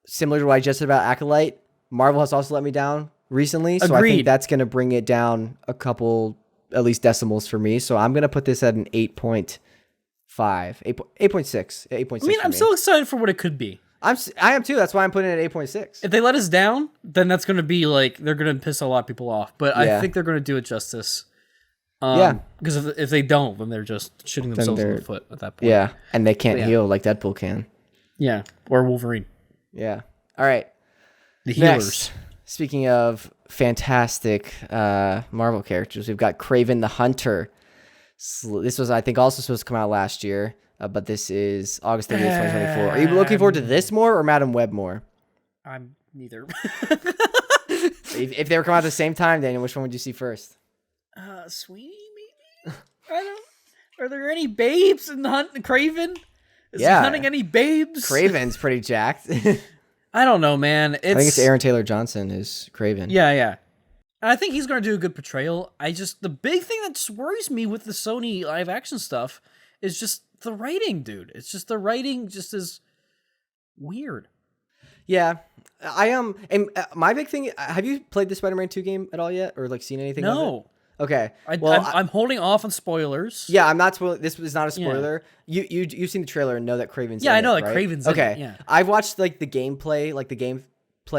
similar to what I just said about Acolyte, Marvel has also let me down recently. So I think that's going to bring it down a couple at least decimals for me. So I'm going to put this at an 8.5, 8.6. I mean, I'm so excited for what it could be. I am too. That's why I'm putting it at 8.6. If they let us down, then that's going to be like they're going to piss a lot of people off. But I think they're going to do it justice. Because if they don't, then they're just shooting themselves in the foot at that point. Yeah, and they can't heal like Deadpool can. Yeah, or Wolverine. Yeah. All right. The healers. Next, speaking of fantastic Marvel characters, we've got Kraven the Hunter. This was, I think, also supposed to come out last year. But this is August 30th, 2024. Are you looking forward to this more or Madam Web more? I'm neither. If they were coming out at the same time, Daniel, which one would you see first? Sweeney, maybe? I don't. Are there any babes in the Kraven? Is he hunting any babes? Kraven's pretty jacked. I don't know, man. I think it's Aaron Taylor Johnson is Kraven. Yeah. And I think he's going to do a good portrayal. The big thing that just worries me with the Sony live action stuff is just the writing, dude. It's just the writing just is weird. Yeah, I am. And my big thing. Have you played the Spider-Man 2 game at all yet, or like seen anything? No. Of it? Okay. I'm holding off on spoilers. Yeah, I'm not spoiling. This is not a spoiler. Yeah. You've seen the trailer and know that Kraven's. Yeah, in I know it, that right? Kraven's. Okay. In it, yeah. I've watched like the gameplay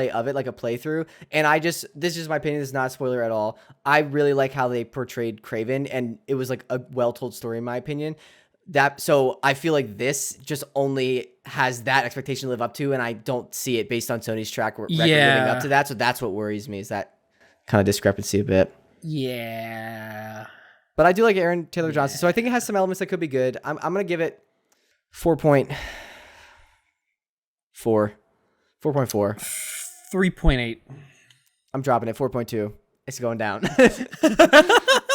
of it, like a playthrough, and this is my opinion. This is not a spoiler at all. I really like how they portrayed Kraven, and it was like a well-told story in my opinion. So I feel like this just only has that expectation to live up to, and I don't see it based on Sony's track record living up to that. So that's what worries me, is that kind of discrepancy a bit. Yeah. But I do like Aaron Taylor Johnson, so I think it has some elements that could be good. I'm gonna give it 4.4. 4.4. 3.8. I'm dropping it. 4.2. It's going down.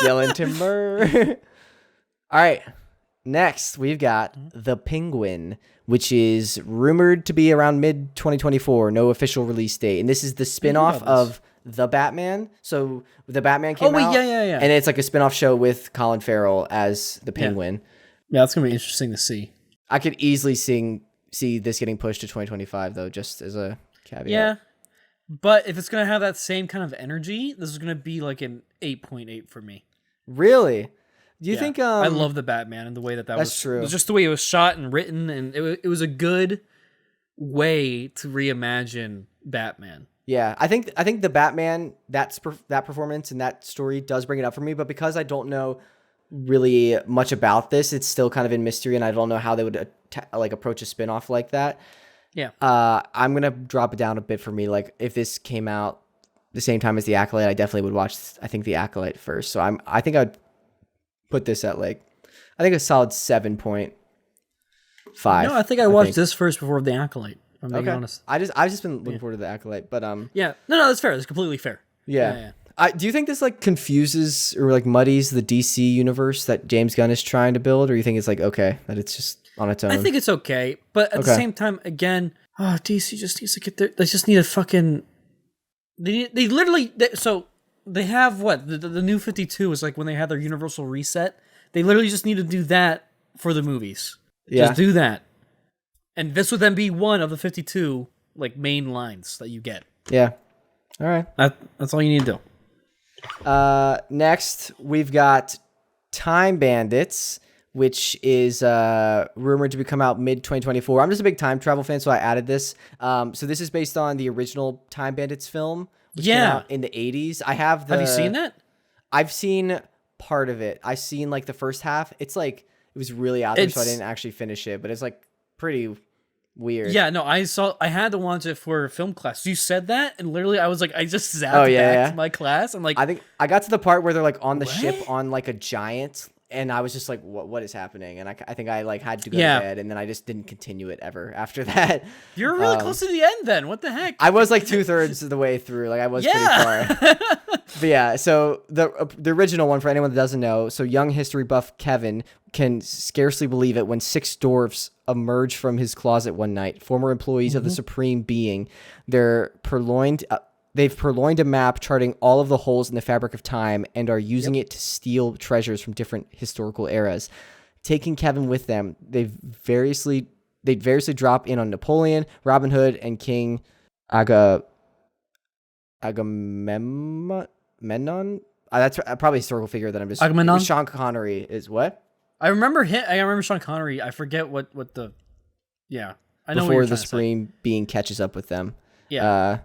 Yelling timber. All right. Next, we've got The Penguin, which is rumored to be around mid-2024. No official release date. And this is the spinoff of The Batman. So The Batman came out. Yeah. And it's like a spinoff show with Colin Farrell as the Penguin. Yeah, that's going to be interesting to see. I could easily see this getting pushed to 2025, though, just as a caveat. Yeah. But if it's going to have that same kind of energy, this is going to be like an 8.8 for me. Really? Do you think... I love the Batman and the way that was... That's true. It was just the way it was shot and written, and it was a good way to reimagine Batman. Yeah, I think the Batman, that performance and that story does bring it up for me, but because I don't know really much about this, it's still kind of in mystery, and I don't know how they would approach a spinoff like that. Yeah. I'm going to drop it down a bit for me. Like, if this came out the same time as The Acolyte, I definitely would watch, I think, The Acolyte first. So I think I'd put this at I think a solid 7.5. No, I think I watched this first before The Acolyte. I'm being honest. I've just been looking forward to The Acolyte, but yeah. No, that's fair. That's completely fair. Yeah. Do you think this confuses or muddies the DC universe that James Gunn is trying to build, or you think it's okay that it's just on its own? I think it's okay, but at the same time, again, DC just needs to get their. They just need a fucking. They literally. So they have what the new 52 is when they had their Universal reset. They literally just need to do that for the movies. Yeah. Just do that, and this would then be one of the 52 main lines that you get. Yeah. All right. That's all you need to do. Next, we've got Time Bandits, which is rumored to come out mid-2024. I'm just a big time travel fan, so I added this. So this is based on the original Time Bandits film, which came out in the 80s. Have you seen that? I've seen part of it. I've seen the first half. It's it was really out there, so I didn't actually finish it, but it's pretty weird. Yeah, no, I had to watch it for film class. You said that, and literally I was I just zapped back to my class. I'm I think I got to the part where they're on the ship on a giant, and I was just what is happening? And I think I had to go to bed, and then I just didn't continue it ever after that. You're really close to the end then. What the heck? I was 2/3 of the way through. I was pretty far. But yeah, so the original one, for anyone that doesn't know, so young history buff Kevin can scarcely believe it when 6 dwarfs emerge from his closet one night. Former employees of the Supreme Being. They've purloined a map charting all of the holes in the fabric of time and are using it to steal treasures from different historical eras. Taking Kevin with them, they variously drop in on Napoleon, Robin Hood, and King Agamemnon. That's probably a historical figure that I'm just... Agamemnon? Sean Connery is what? I remember Sean Connery. I forget what the... Yeah. I know before the Supreme Being catches up with them. Yeah.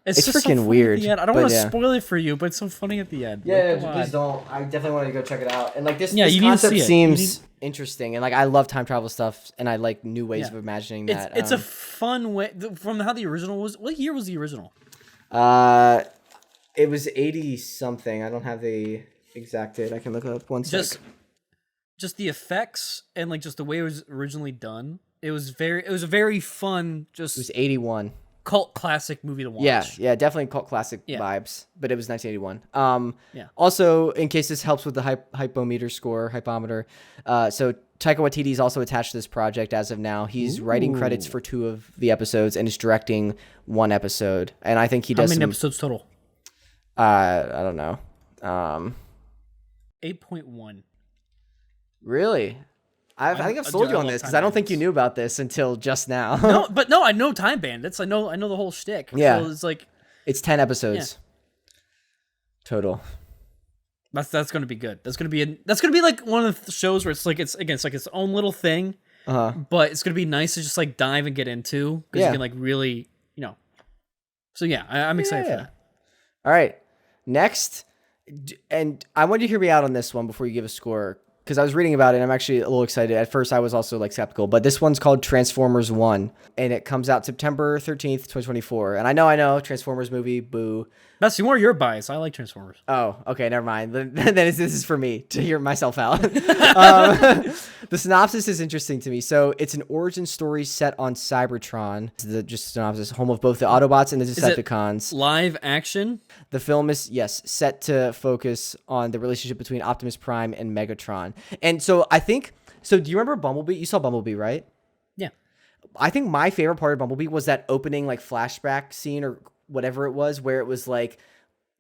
It's freaking weird. I don't want to spoil it for you, but it's so funny at the end. Yeah, please don't. I definitely want to go check it out. And this concept seems interesting. And I love time travel stuff, and I like new ways of imagining that. It's a fun way from how the original was. What year was the original? It was 80 something. I don't have the exact date. I can look it up one sec. Just the effects and just the way it was originally done. It was a very fun. It was 81. Cult classic movie to watch. Yeah, definitely cult classic vibes. But it was 1981. Also, in case this helps with the hypometer score, hypometer. So Taika Waititi is also attached to this project as of now. He's writing credits for 2 of the episodes and is directing 1 episode. And I think he does. How many episodes total? I don't know. 8.1. Really? I think I've sold you on this because I don't think you knew about this until just now. No, I know Time Bandits. I know the whole shtick. Yeah, so it's like it's 10 episodes total. That's gonna be good. That's gonna be like one of the shows where it's like it's like its own little thing. But it's gonna be nice to just like dive and get into because you can like really So yeah, I'm excited for that. All right, next, and I want you to hear me out on this one before you give a score. Because I was reading about it, and I'm actually a little excited. At first, I was also like skeptical, but this one's called Transformers 1, and it comes out September 13th, 2024. And I know, Transformers movie, boo. That's more your bias. I like Transformers. Oh, okay, never mind. Then this is for me to hear myself out. The synopsis is interesting to me. So it's an origin story set on Cybertron. Just synopsis, home of both the Autobots and the Decepticons. Live action? The film is, set to focus on the relationship between Optimus Prime and Megatron. And so do you remember Bumblebee? You saw Bumblebee, right? Yeah. I think my favorite part of Bumblebee was that opening like flashback scene or whatever it was, where it was like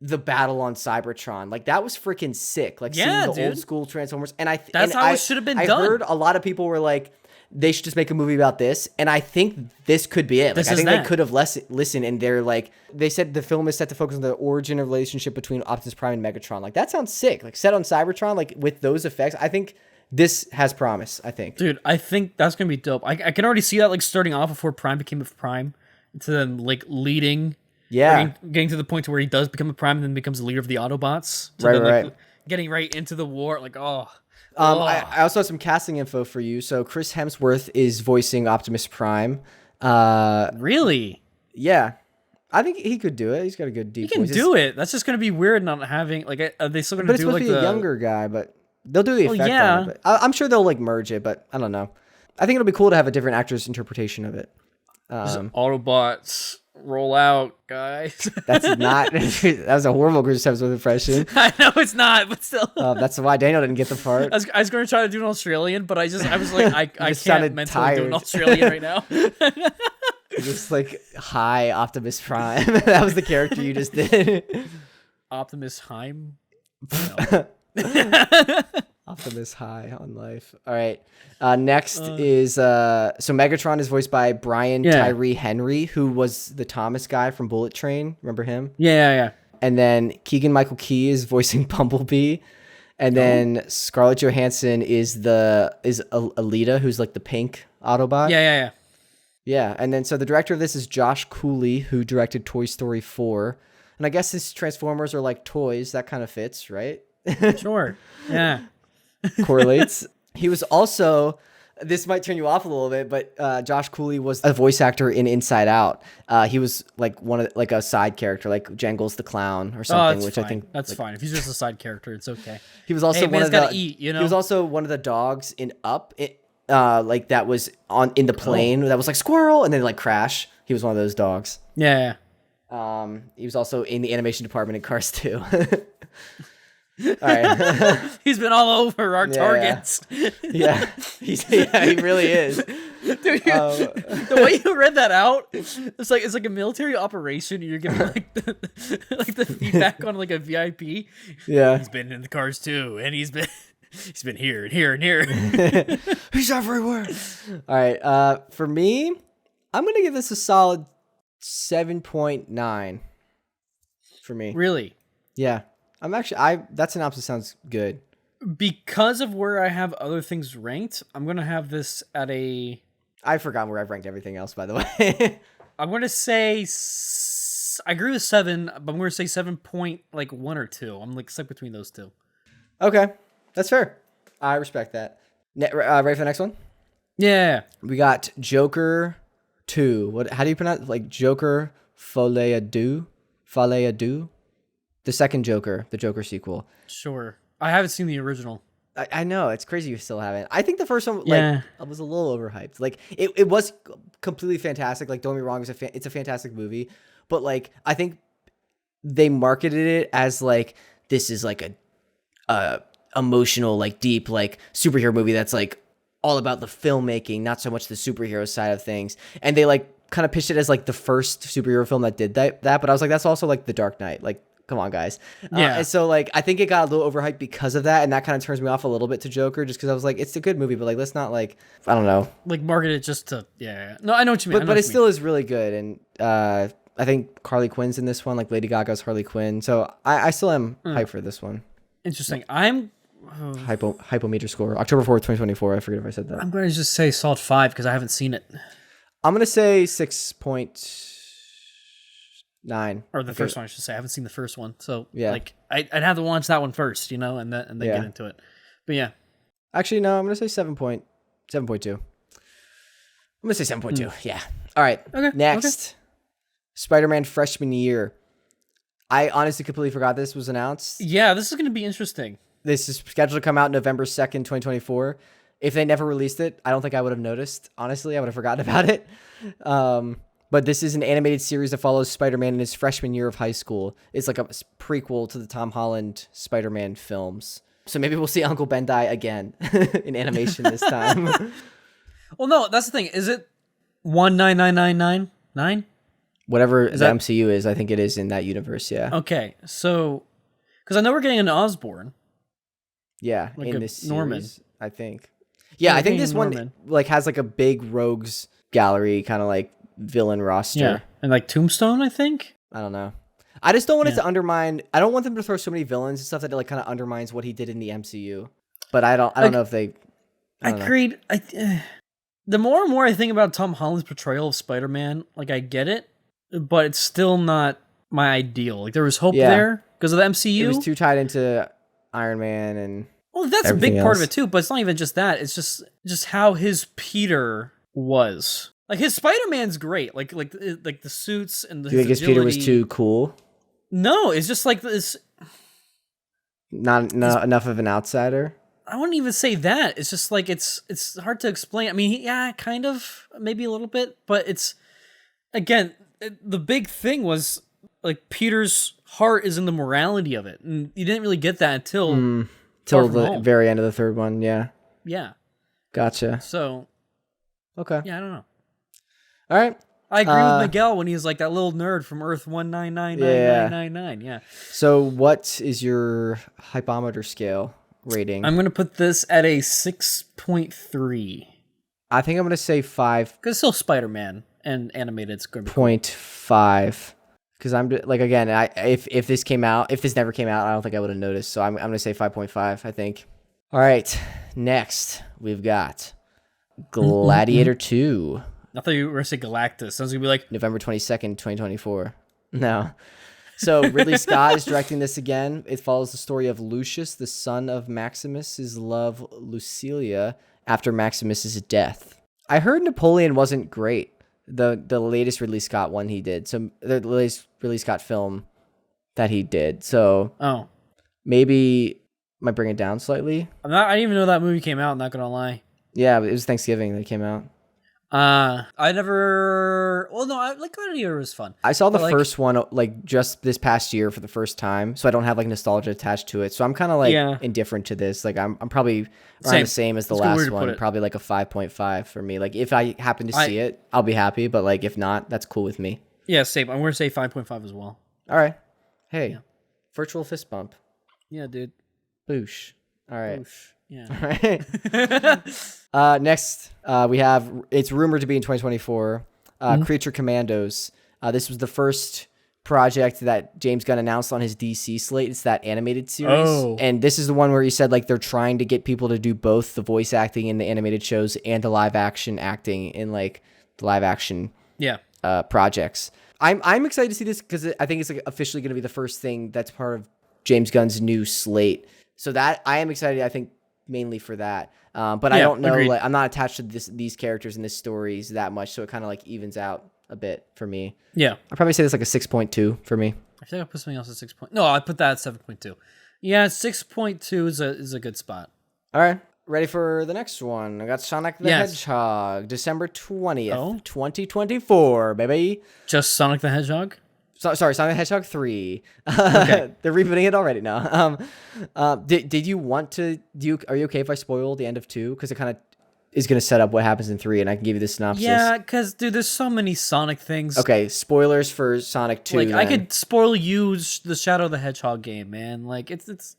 the battle on Cybertron. Like that was freaking sick. Like seeing the old school Transformers. And that's how it should have been done. I heard a lot of people were like, they should just make a movie about this. And I think this could be it. Like, I think they could have listened, and they're like, they said the film is set to focus on the origin of relationship between Optimus Prime and Megatron. Like that sounds sick. Like set on Cybertron, like with those effects. I think this has promise, I think. Dude, I think that's going to be dope. I can already see that like starting off before Prime became a Prime to then like leading. Yeah. Getting to the point to where he does become a Prime and then becomes the leader of the Autobots. So right. Like, getting right into the war. Like, I also have some casting info for you. So Chris Hemsworth is voicing Optimus Prime. Really? Yeah. I think he could do it. He's got a good deep voice. He can do it. That's just going to be weird not having, like, are they still going to do, like, the... But it's supposed to be a younger guy, but they'll do the effect on it. But I'm sure they'll, like, merge it, but I don't know. I think it'll be cool to have a different actor's interpretation of it. Autobots roll out, guys. That's not... That was a horrible Chris Hemsworth impression. I know it's not, but still. That's why Daniel didn't get the part. I was going to try to do an Australian, but I was like, I can't mentally do an Australian right now. Just like high Optimus Prime. That was the character you just did. Optimus Heim. No. Optimus high on life. All right. Next is so Megatron is voiced by Brian Tyree Henry, who was the Thomas guy from Bullet Train. Remember him? Yeah. And then Keegan-Michael Key is voicing Bumblebee. And then Scarlett Johansson is Alita, who's like the pink Autobot. Yeah. Yeah, and then so the director of this is Josh Cooley, who directed Toy Story 4. And I guess his Transformers are like toys. That kind of fits, right? Sure. Yeah. Correlates. He was also, this might turn you off a little bit, but Josh Cooley was a voice actor in Inside Out. He was like like a side character, like Jangles the Clown or something, which fine. I think that's fine. If he's just a side character, it's okay. He was also one of the he was also one of the dogs in Up. Like that was in the plane that was like squirrel and then like crash. He was one of those dogs. Yeah. He was also in the animation department in Cars 2. All right. He's been all over our targets. Yeah. He really is. Dude, the way you read that out, it's like a military operation. You're giving like the feedback on like a VIP. Yeah. He's been in the Cars 2 and he's been here and here and here. He's everywhere. All right. For me, I'm going to give this a solid 7.9 for me. Really? Yeah. That synopsis sounds good. Because of where I have other things ranked, I'm going to have this at a... I've forgotten where I've ranked everything else, by the way. I'm going to say... I agree with 7, but I'm going to say 7.1 or 2. I'm like stuck between those two. Okay. That's fair. I respect that. Ready for the next one? Yeah. We got Joker 2. How do you pronounce like Joker Folie Deux? The second Joker, the Joker sequel. Sure. I haven't seen the original. I know. It's crazy you still haven't. I think the first one was a little overhyped. Like it was completely fantastic. Like don't get me wrong, it's a fantastic movie. But like I think they marketed it as like this is like a emotional, like deep, like superhero movie that's like all about the filmmaking, not so much the superhero side of things. And they like kind of pitched it as like the first superhero film that did that. But I was like, that's also like The Dark Knight. Like come on, guys. Yeah. And so like I think it got a little overhyped because of that, and that kind of turns me off a little bit to Joker, just because I was like, it's a good movie, but like let's not like I don't know, like market it just to No, I know what you mean. But it still is really good, and I think Harley Quinn's in this one, like Lady Gaga's Harley Quinn. So I still am hyped for this one. Interesting. I'm hypometer score October 4th, 2024. I forget if I said that. I'm going to just say solid 5 because I haven't seen it. I'm going to say 6.9. Or the first one, I should say. I haven't seen the first one. So, like, I'd have to watch that one first, and then get into it. But, yeah. Actually, no, I'm going to say 7.2. I'm going to say 7.2. Yeah. All right. Okay. Next. Okay. Spider-Man freshman year. I honestly completely forgot this was announced. Yeah, this is going to be interesting. This is scheduled to come out November 2nd, 2024. If they never released it, I don't think I would have noticed. Honestly, I would have forgotten about it. But this is an animated series that follows Spider-Man in his freshman year of high school. It's like a prequel to the Tom Holland Spider-Man films. So maybe we'll see Uncle Ben die again in animation this time. Well, no, that's the thing. Is it 19999? Whatever the MCU is, I think it is in that universe, yeah. Okay, so... Because I know we're getting an Osborn. Yeah, like in this series, Norman. I think. Yeah, I think this one like has like a big rogues gallery kind of like villain roster. Yeah, and like Tombstone, I think? I don't know. I just don't want it to undermine... I don't want them to throw so many villains and stuff that it like kind of undermines what he did in the MCU. But I don't know if they... The more and more I think about Tom Holland's portrayal of Spider-Man, like I get it, but it's still not my ideal. Like there was hope there because of the MCU. It was too tied into Iron Man and that's a big part of it too, but it's not even just that. It's just how his Peter was. Like his Spider-Man's great. Like the suits and the. Do you think his Peter was too cool? No, it's just like this. Not enough of an outsider. I wouldn't even say that. It's just like it's hard to explain. I mean, kind of, maybe a little bit, but it's again the big thing was like Peter's heart is in the morality of it, and you didn't really get that until the very end of the third one. Yeah. Yeah. Gotcha. So. Okay. Yeah, I don't know. All right. I agree with Miguel when he's like that little nerd from Earth 1999999. Yeah. So, what is your hypometer scale rating? I'm gonna put this at a 6.3. I think I'm gonna say 5. Because it's still Spider-Man and animated. It's gonna be 0.5. Because I'm like again, if this never came out, I don't think I would have noticed. So I'm gonna say 5.5. I think. All right. Next, we've got Gladiator 2. I thought you were gonna say Galactus. I was gonna be like November 22nd, 2024. No. So Ridley Scott is directing this again. It follows the story of Lucius, the son of Maximus's love, Lucilia, after Maximus's death. I heard Napoleon wasn't great. The latest Ridley Scott one he did. So the latest Ridley Scott film that he did. So maybe might bring it down slightly. I didn't even know that movie came out. I'm not gonna lie. Yeah, it was Thanksgiving that it came out. I never. Well, no, like Gladiator was fun. I saw the first one like just this past year for the first time, so I don't have like nostalgia attached to it. So I'm kind of like indifferent to this. Like I'm probably around the same as the last one. Probably like a 5.5 for me. Like if I happen to see it, I'll be happy. But like if not, that's cool with me. Yeah, same. I'm gonna say 5.5 as well. All right. Hey, virtual fist bump. Yeah, dude. Boosh. All right. Boosh. Yeah. All right. Next, we have, it's rumored to be in 2024, Creature Commandos. This was the first project that James Gunn announced on his DC slate. It's that animated series. Oh. And this is the one where he said, like, they're trying to get people to do both the voice acting in the animated shows and the live action acting in, like, the live action projects. I'm excited to see this because I think it's like officially going to be the first thing that's part of James Gunn's new slate. So that I am excited, I think, mainly for that. But I don't know, like, I'm not attached to these characters and this stories that much, so it kind of like evens out a bit for me. Yeah. I'd probably say it's like a 6.2 for me. I think I put something else at 6. No, I put that at 7.2. Yeah, 6.2 is a good spot. All right. Ready for the next one? I got Sonic the Hedgehog, December 20th, 2024, baby. Just Sonic the Hedgehog? Sorry, Sonic the Hedgehog 3. Okay. They're rebooting it already now. Did you want to... Are you okay if I spoil the end of 2? Because it kind of is going to set up what happens in 3, and I can give you the synopsis. Yeah, because, dude, there's so many Sonic things. Okay, spoilers for Sonic 2. Like, then. I could spoil you the Shadow of the Hedgehog game, man. Like, it's...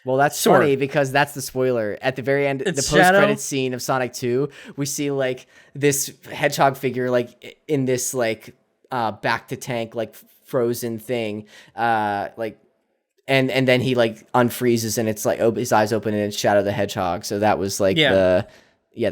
Well, that's funny because that's the spoiler. At the very end, the post-credit scene of Sonic 2, we see, like, this hedgehog figure, like, in this, like, back-to-tank, like, frozen thing, like... And then he like unfreezes and it's like his eyes open and it's Shadow the Hedgehog. So that was like the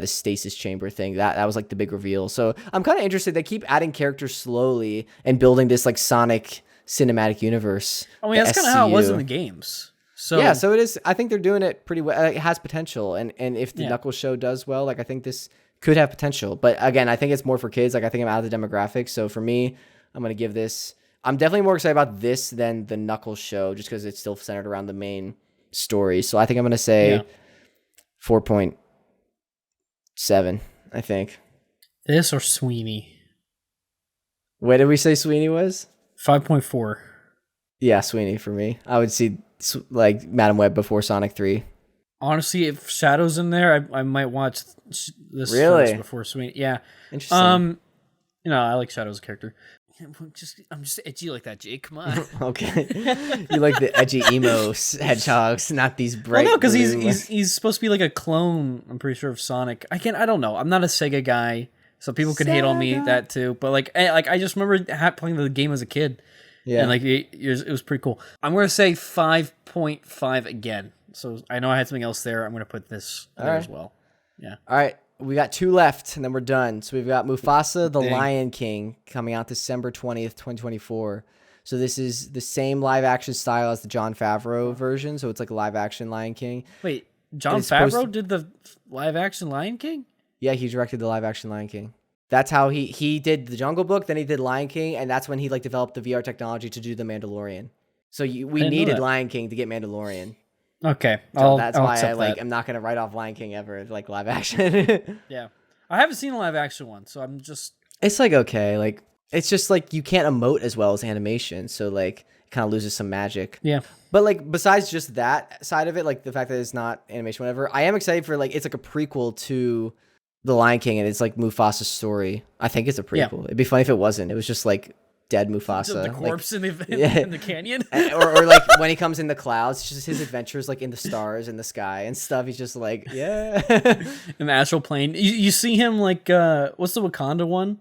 stasis chamber thing. That was like the big reveal. So I'm kind of interested. They keep adding characters slowly and building this like Sonic cinematic universe. I mean, that's kind of how it was in the games. So yeah, so it is. I think they're doing it pretty well. It has potential, and if the Knuckles show does well, like I think this could have potential. But again, I think it's more for kids. Like I think I'm out of the demographic. So for me, I'm gonna give this. I'm definitely more excited about this than the Knuckles show, just because it's still centered around the main story. So I think I'm going to say 4.7, I think. This or Sweeney? What did we say Sweeney was? 5.4. Yeah, Sweeney for me. I would see like Madam Web before Sonic 3. Honestly, if Shadow's in there, I might watch this first before Sweeney. Yeah. Interesting. I like Shadow as a character. I'm just edgy like that, Jake. Come on. Okay. You like the edgy emo hedgehogs, not these bright. Well, no, because he's supposed to be like a clone. I'm pretty sure of Sonic. I don't know. I'm not a Sega guy, so people could hate on me that too. But like I just remember playing the game as a kid. Yeah. And like it was pretty cool. I'm gonna say 5.5 again. So I know I had something else there. I'm gonna put this there as well. Yeah. All right. We got 2 left, and then we're done. So we've got Mufasa, the Lion King, coming out December 20th, 2024. So this is the same live-action style as the Jon Favreau version, so it's like a live-action Lion King. Wait, Jon Favreau did the live-action Lion King? Yeah, he directed the live-action Lion King. That's how he did the Jungle Book, then he did Lion King, and that's when he like developed the VR technology to do the Mandalorian. So we needed Lion King to get Mandalorian. Okay, so that's why I'm not gonna write off Lion King ever like live action. Yeah, I haven't seen a live action one, so I'm just. It's like okay, like it's just like you can't emote as well as animation, so like it kind of loses some magic. Yeah, but like besides just that side of it, like the fact that it's not animation, whatever, I am excited for like it's like a prequel to the Lion King, and it's like Mufasa's story. I think it's a prequel. Yeah. It'd be funny if it wasn't. It was just like. Dead Mufasa, the corpse in the canyon, or like when he comes in the clouds, it's just his adventures like in the stars in the sky and stuff. He's just like in the astral plane. You see him like what's the Wakanda one,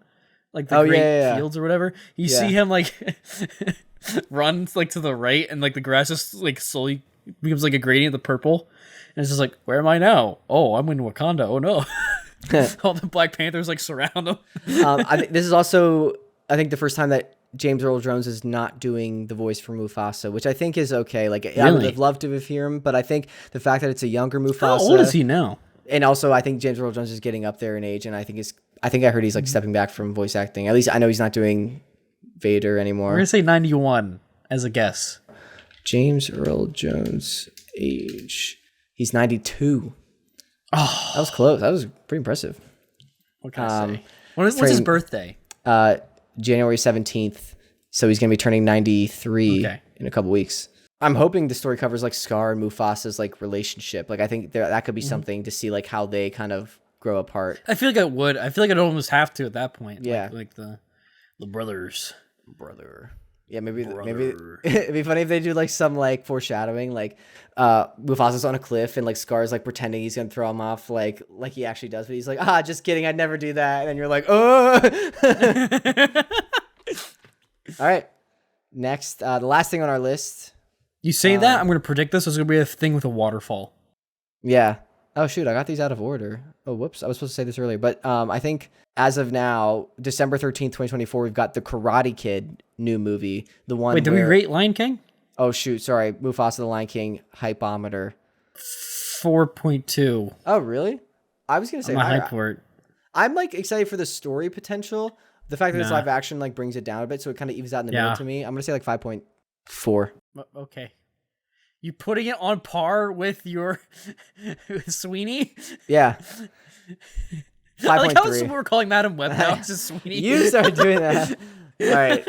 like the great fields or whatever. You see him like run like to the right, and like the grass just like slowly becomes like a gradient of the purple, and it's just like, where am I now? Oh, I'm in Wakanda. Oh no, all the Black Panthers like surround him. I think this is also the first time that James Earl Jones is not doing the voice for Mufasa, which I think is okay. Like, really? I would have loved to hear him, but I think the fact that it's a younger Mufasa. How old is he now? And also, I think James Earl Jones is getting up there in age, and I think I heard he's like stepping back from voice acting. At least I know he's not doing Vader anymore. We're gonna say 91 as a guess. James Earl Jones age. He's 92. Oh, that was close. That was pretty impressive. What can I say? What's his birthday? January 17th, so he's gonna be turning 93 in a couple weeks. I'm hoping the story covers like Scar and Mufasa's like relationship. Like I think that could be something to see like how they kind of grow apart. I feel like it would. I feel like it almost have to at that point. Yeah, like the brothers. Yeah, maybe it'd be funny if they do like some like foreshadowing, like Mufasa's on a cliff and like Scar's like pretending he's gonna throw him off, like he actually does, but he's like, just kidding, I'd never do that, and then you're like, oh. All right, next, the last thing on our list. You say that I'm gonna predict this is gonna be a thing with a waterfall. Yeah. Oh shoot, I got these out of order. Oh whoops, I was supposed to say this earlier, but I think as of now, December 13th, 2024, we've got the Karate Kid new movie. The one. Wait, did we rate Lion King? Oh shoot, sorry, Mufasa the Lion King hypometer. 4.2. Oh really? I was gonna say I'm hyped for it. I'm like excited for the story potential. The fact that it's live action like brings it down a bit, so it kind of evens out in the middle to me. I'm gonna say like 5.4. Okay. You putting it on par with your Sweeney? Yeah. 5.3. I like how we're calling Madam Web now. It's just Sweeney. You started doing that. All right.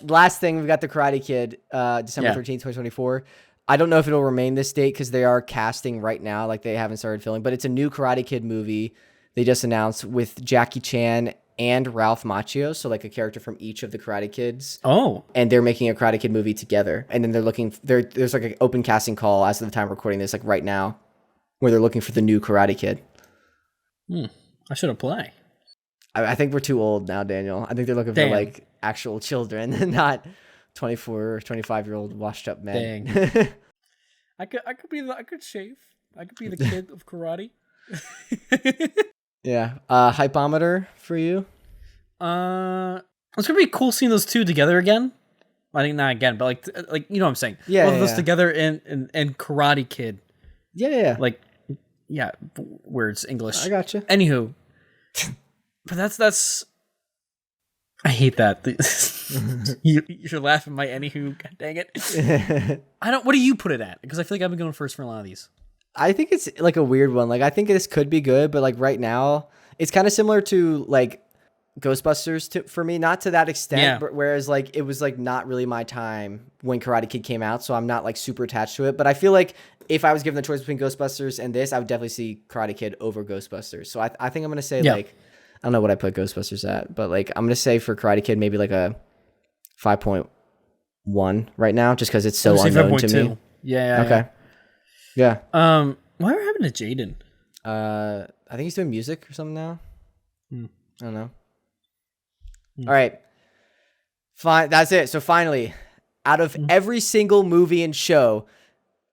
Last thing, we've got the Karate Kid, December 13th, 2024. I don't know if it'll remain this date because they are casting right now, like they haven't started filming, but it's a new Karate Kid movie they just announced with Jackie Chan and Ralph Macchio, so like a character from each of the Karate Kids. Oh. And they're making a Karate Kid movie together. And then there's like an open casting call as of the time we're recording this, like right now, where they're looking for the new Karate Kid. I should apply. I think we're too old now, Daniel. I think they're looking for like actual children and not 24 or 25-year-old washed up men. Dang. I could shave. I could be the kid of karate. Yeah. Hypometer for you? It's gonna be cool seeing those two together again. I think not again, but like you know what I'm saying. Yeah. Both of those together and Karate Kid. Yeah. Like, yeah, words English. I gotcha. Anywho, but that's. I hate that. You're laughing my anywho. God dang it. I don't. What do you put it at? Because I feel like I've been going first for a lot of these. I think it's like a weird one. Like I think this could be good, but like right now, it's kind of similar to like Ghostbusters for me, not to that extent. But whereas like it was like not really my time when Karate Kid came out, so I'm not like super attached to it. But I feel like if I was given the choice between Ghostbusters and this, I would definitely see Karate Kid over Ghostbusters. So I think I'm gonna say like I don't know what I put Ghostbusters at, but like I'm gonna say for Karate Kid maybe like a 5.1 right now, just because it's so unknown to me. Yeah. Okay. Yeah. Whatever happened to Jaden? I think he's doing music or something now. I don't know. All right. Fine. That's it. So finally, out of every single movie and show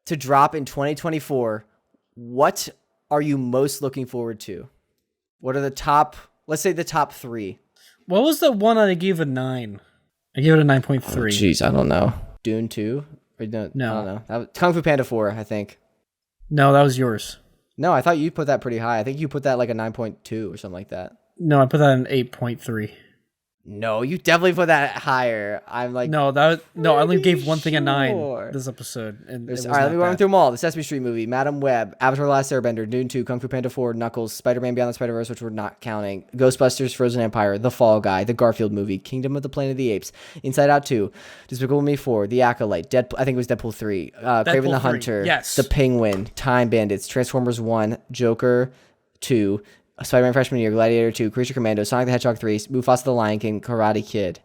to drop in 2024, what are you most looking forward to? What are the top, let's say the top 3? What was the one that I gave a 9? I gave it a 9.3. Jeez, I don't know. Dune 2? Or no. I don't know. That was Kung Fu Panda 4, I think. No, that was yours. No, I thought you put that pretty high. I think you put that like a 9.2 or something like that. No, I put that in 8.3. No, you definitely put that higher. I'm like, I only gave one thing a 9 this episode. And all right, let me run through them all. The Sesame Street movie, Madam Web, Avatar: The Last Airbender, Dune 2, Kung Fu Panda 4, Knuckles, Spider-Man Beyond the Spider-Verse, which we're not counting, Ghostbusters, Frozen Empire, The Fall Guy, The Garfield movie, Kingdom of the Planet of the Apes, Inside Out 2, Despicable Me 4, The Acolyte, Deadpool, I think it was Deadpool 3, Kraven the Hunter, yes. The Penguin, Time Bandits, Transformers 1, Joker 2, Spider-Man Freshman Year, Gladiator 2, Creature Commandos, Sonic the Hedgehog 3, Mufasa the Lion King, Karate Kid.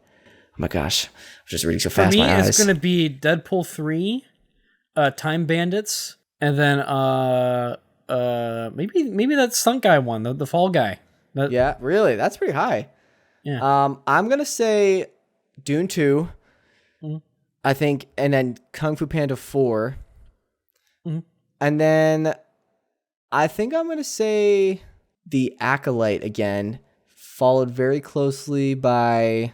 Oh my gosh. I'm just reading so fast. For me, my eyes. it's going to be Deadpool 3, Time Bandits, and then maybe that stunt guy one, the Fall Guy. Yeah, really? That's pretty high. Yeah. I'm going to say Dune 2, I think, and then Kung Fu Panda 4. And then I think I'm going to say The Acolyte again, followed very closely by,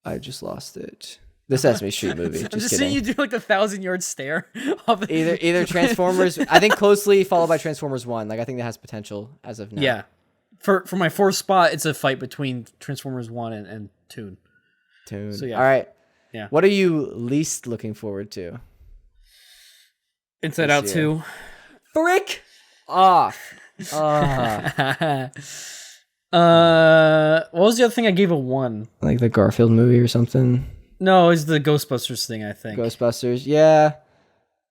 I just lost it, the Sesame Street movie. I'm just seeing you do like the 1,000-yard stare. Either Transformers, I think closely followed by Transformers 1. Like I think that has potential as of now. Yeah. For my 4th spot, it's a fight between Transformers 1 and Dune. So yeah. All right. Yeah. What are you least looking forward to? Inside Out 2. Frick off. What was the other thing I gave a 1? Like the Garfield movie or something? No, it's the Ghostbusters thing, I think. Ghostbusters, yeah.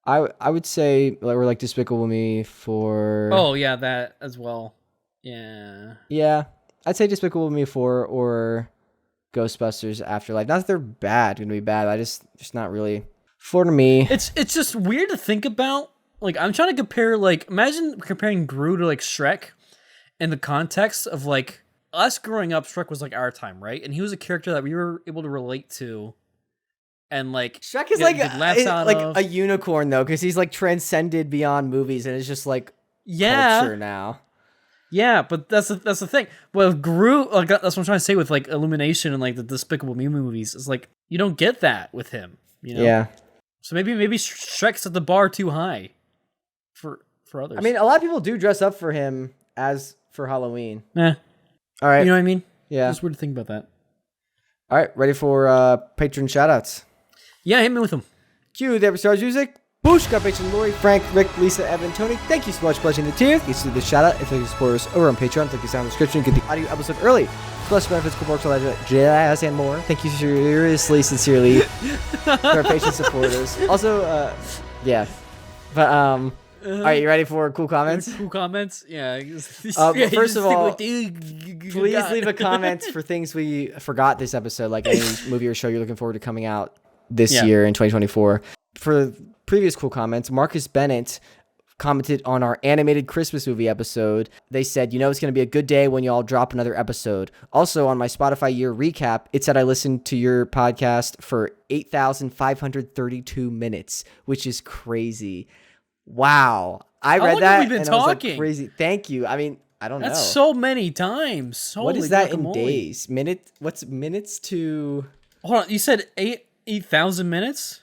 I would say like Despicable Me for... Oh, yeah, that as well. Yeah. Yeah. I'd say Despicable Me 4 or Ghostbusters Afterlife. Not that they're gonna be bad. I just not really for me. It's just weird to think about. Like, I'm trying to compare, like, imagine comparing Gru to, like, Shrek in the context of, like, us growing up, Shrek was, like, our time, right? And he was a character that we were able to relate to. And, like, Shrek is, like a unicorn, though, because he's, like, transcended beyond movies, and it's just, like, culture now. Yeah, but that's the thing. Well, Gru, like, that's what I'm trying to say with, like, Illumination and, like, the Despicable Me movies. It's like, you don't get that with him, you know? Yeah. So maybe Shrek's at the bar too high. For others. I mean, a lot of people do dress up for him as for Halloween. Yeah. All right. You know what I mean? Yeah. It's weird to think about that. All right. Ready for patron shoutouts? Yeah, hit me with them. Cue the episode music. Boosh, got patron Lori, Frank, Rick, Lisa, Evan, Tony. Thank you so much for pledging the tier. You see the shout out if you support us over on Patreon. Click the sound description. Get the audio episode early. Plus benefits, commercial jazz, and more. Thank you seriously, sincerely, to our patron supporters. Also, Yeah. But all right, you ready for cool comments? Cool comments? Yeah. First of all, please leave a comment for things we forgot this episode, like any movie or show you're looking forward to coming out this year in 2024. For previous cool comments, Marcus Bennett commented on our animated Christmas movie episode. They said, it's going to be a good day when y'all drop another episode. Also, on my Spotify year recap, it said I listened to your podcast for 8,532 minutes, which is crazy. Wow. I read that we've been talking? I was like, crazy. Thank you. I mean, I don't know. That's so many times. What is that in days? What's minutes to... Hold on. You said 8,000 minutes?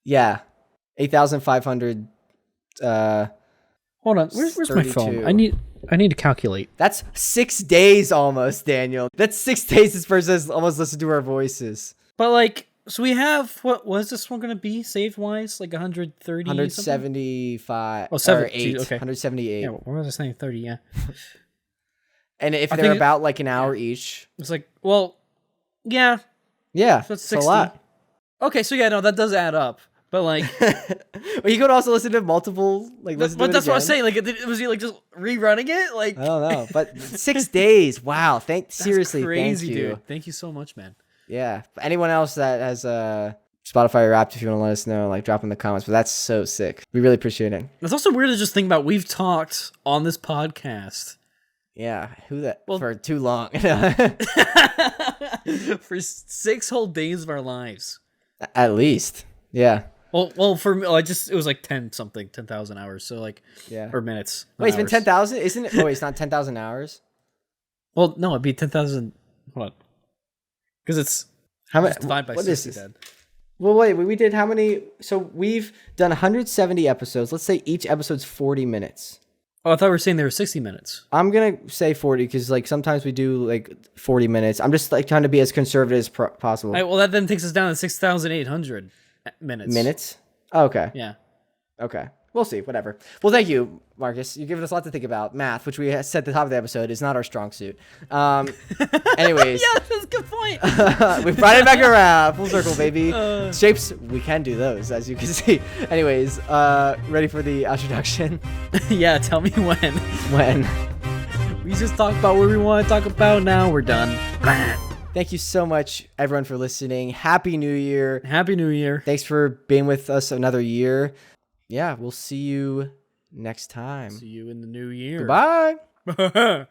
Yeah. 8,500... hold on. Where's my phone? I need to calculate. That's 6 days almost, Daniel. That's 6 days this person has almost listened to our voices. But so we have, what was this one going to be saved wise? 130? 175. Oh, 8. Okay. 178. Yeah, what was I saying? 30, yeah. And if they're about an hour each. It's yeah. Yeah, so it's a lot. Okay, so no, that does add up. But well, you could also listen to multiple, listen to it that's again. what I'm saying. Was he just rerunning it? I don't know. But 6 days. Wow. Seriously, crazy, thank you. Dude. Thank you so much, man. Yeah. Anyone else that has Spotify Wrapped, if you want to let us know, drop in the comments. But that's so sick. We really appreciate it. It's also weird to just think about. We've talked on this podcast. Yeah. For too long. For 6 whole days of our lives. At least. Yeah. Well, for me, it was 10,000 hours. So or minutes. Wait, it's been 10,000? Isn't it? Oh, wait, it's not 10,000 hours? Well, no, it'd be 10,000. Hold on. Because it's how much? Divide by what 60 is this? Then. Well, wait, we did how many? So we've done 170 episodes. Let's say each episode's 40 minutes. Oh, I thought we were saying there were 60 minutes. I'm going to say 40 because sometimes we do 40 minutes. I'm just trying to be as conservative as possible. All right, well, that then takes us down to 6,800 minutes. Minutes? Oh, okay. Yeah. Okay. We'll see. Whatever. Well, thank you, Marcus. You've given us a lot to think about. Math, which we said at the top of the episode, is not our strong suit. Anyways. Yeah, that's a good point. We brought it back around. Full circle, baby. Shapes, we can do those, as you can see. Anyways, ready for the introduction? Yeah, tell me when. When? We just talked about what we want to talk about. Now we're done. Thank you so much, everyone, for listening. Happy New Year. Happy New Year. Thanks for being with us another year. Yeah, we'll see you next time. See you in the new year. Goodbye.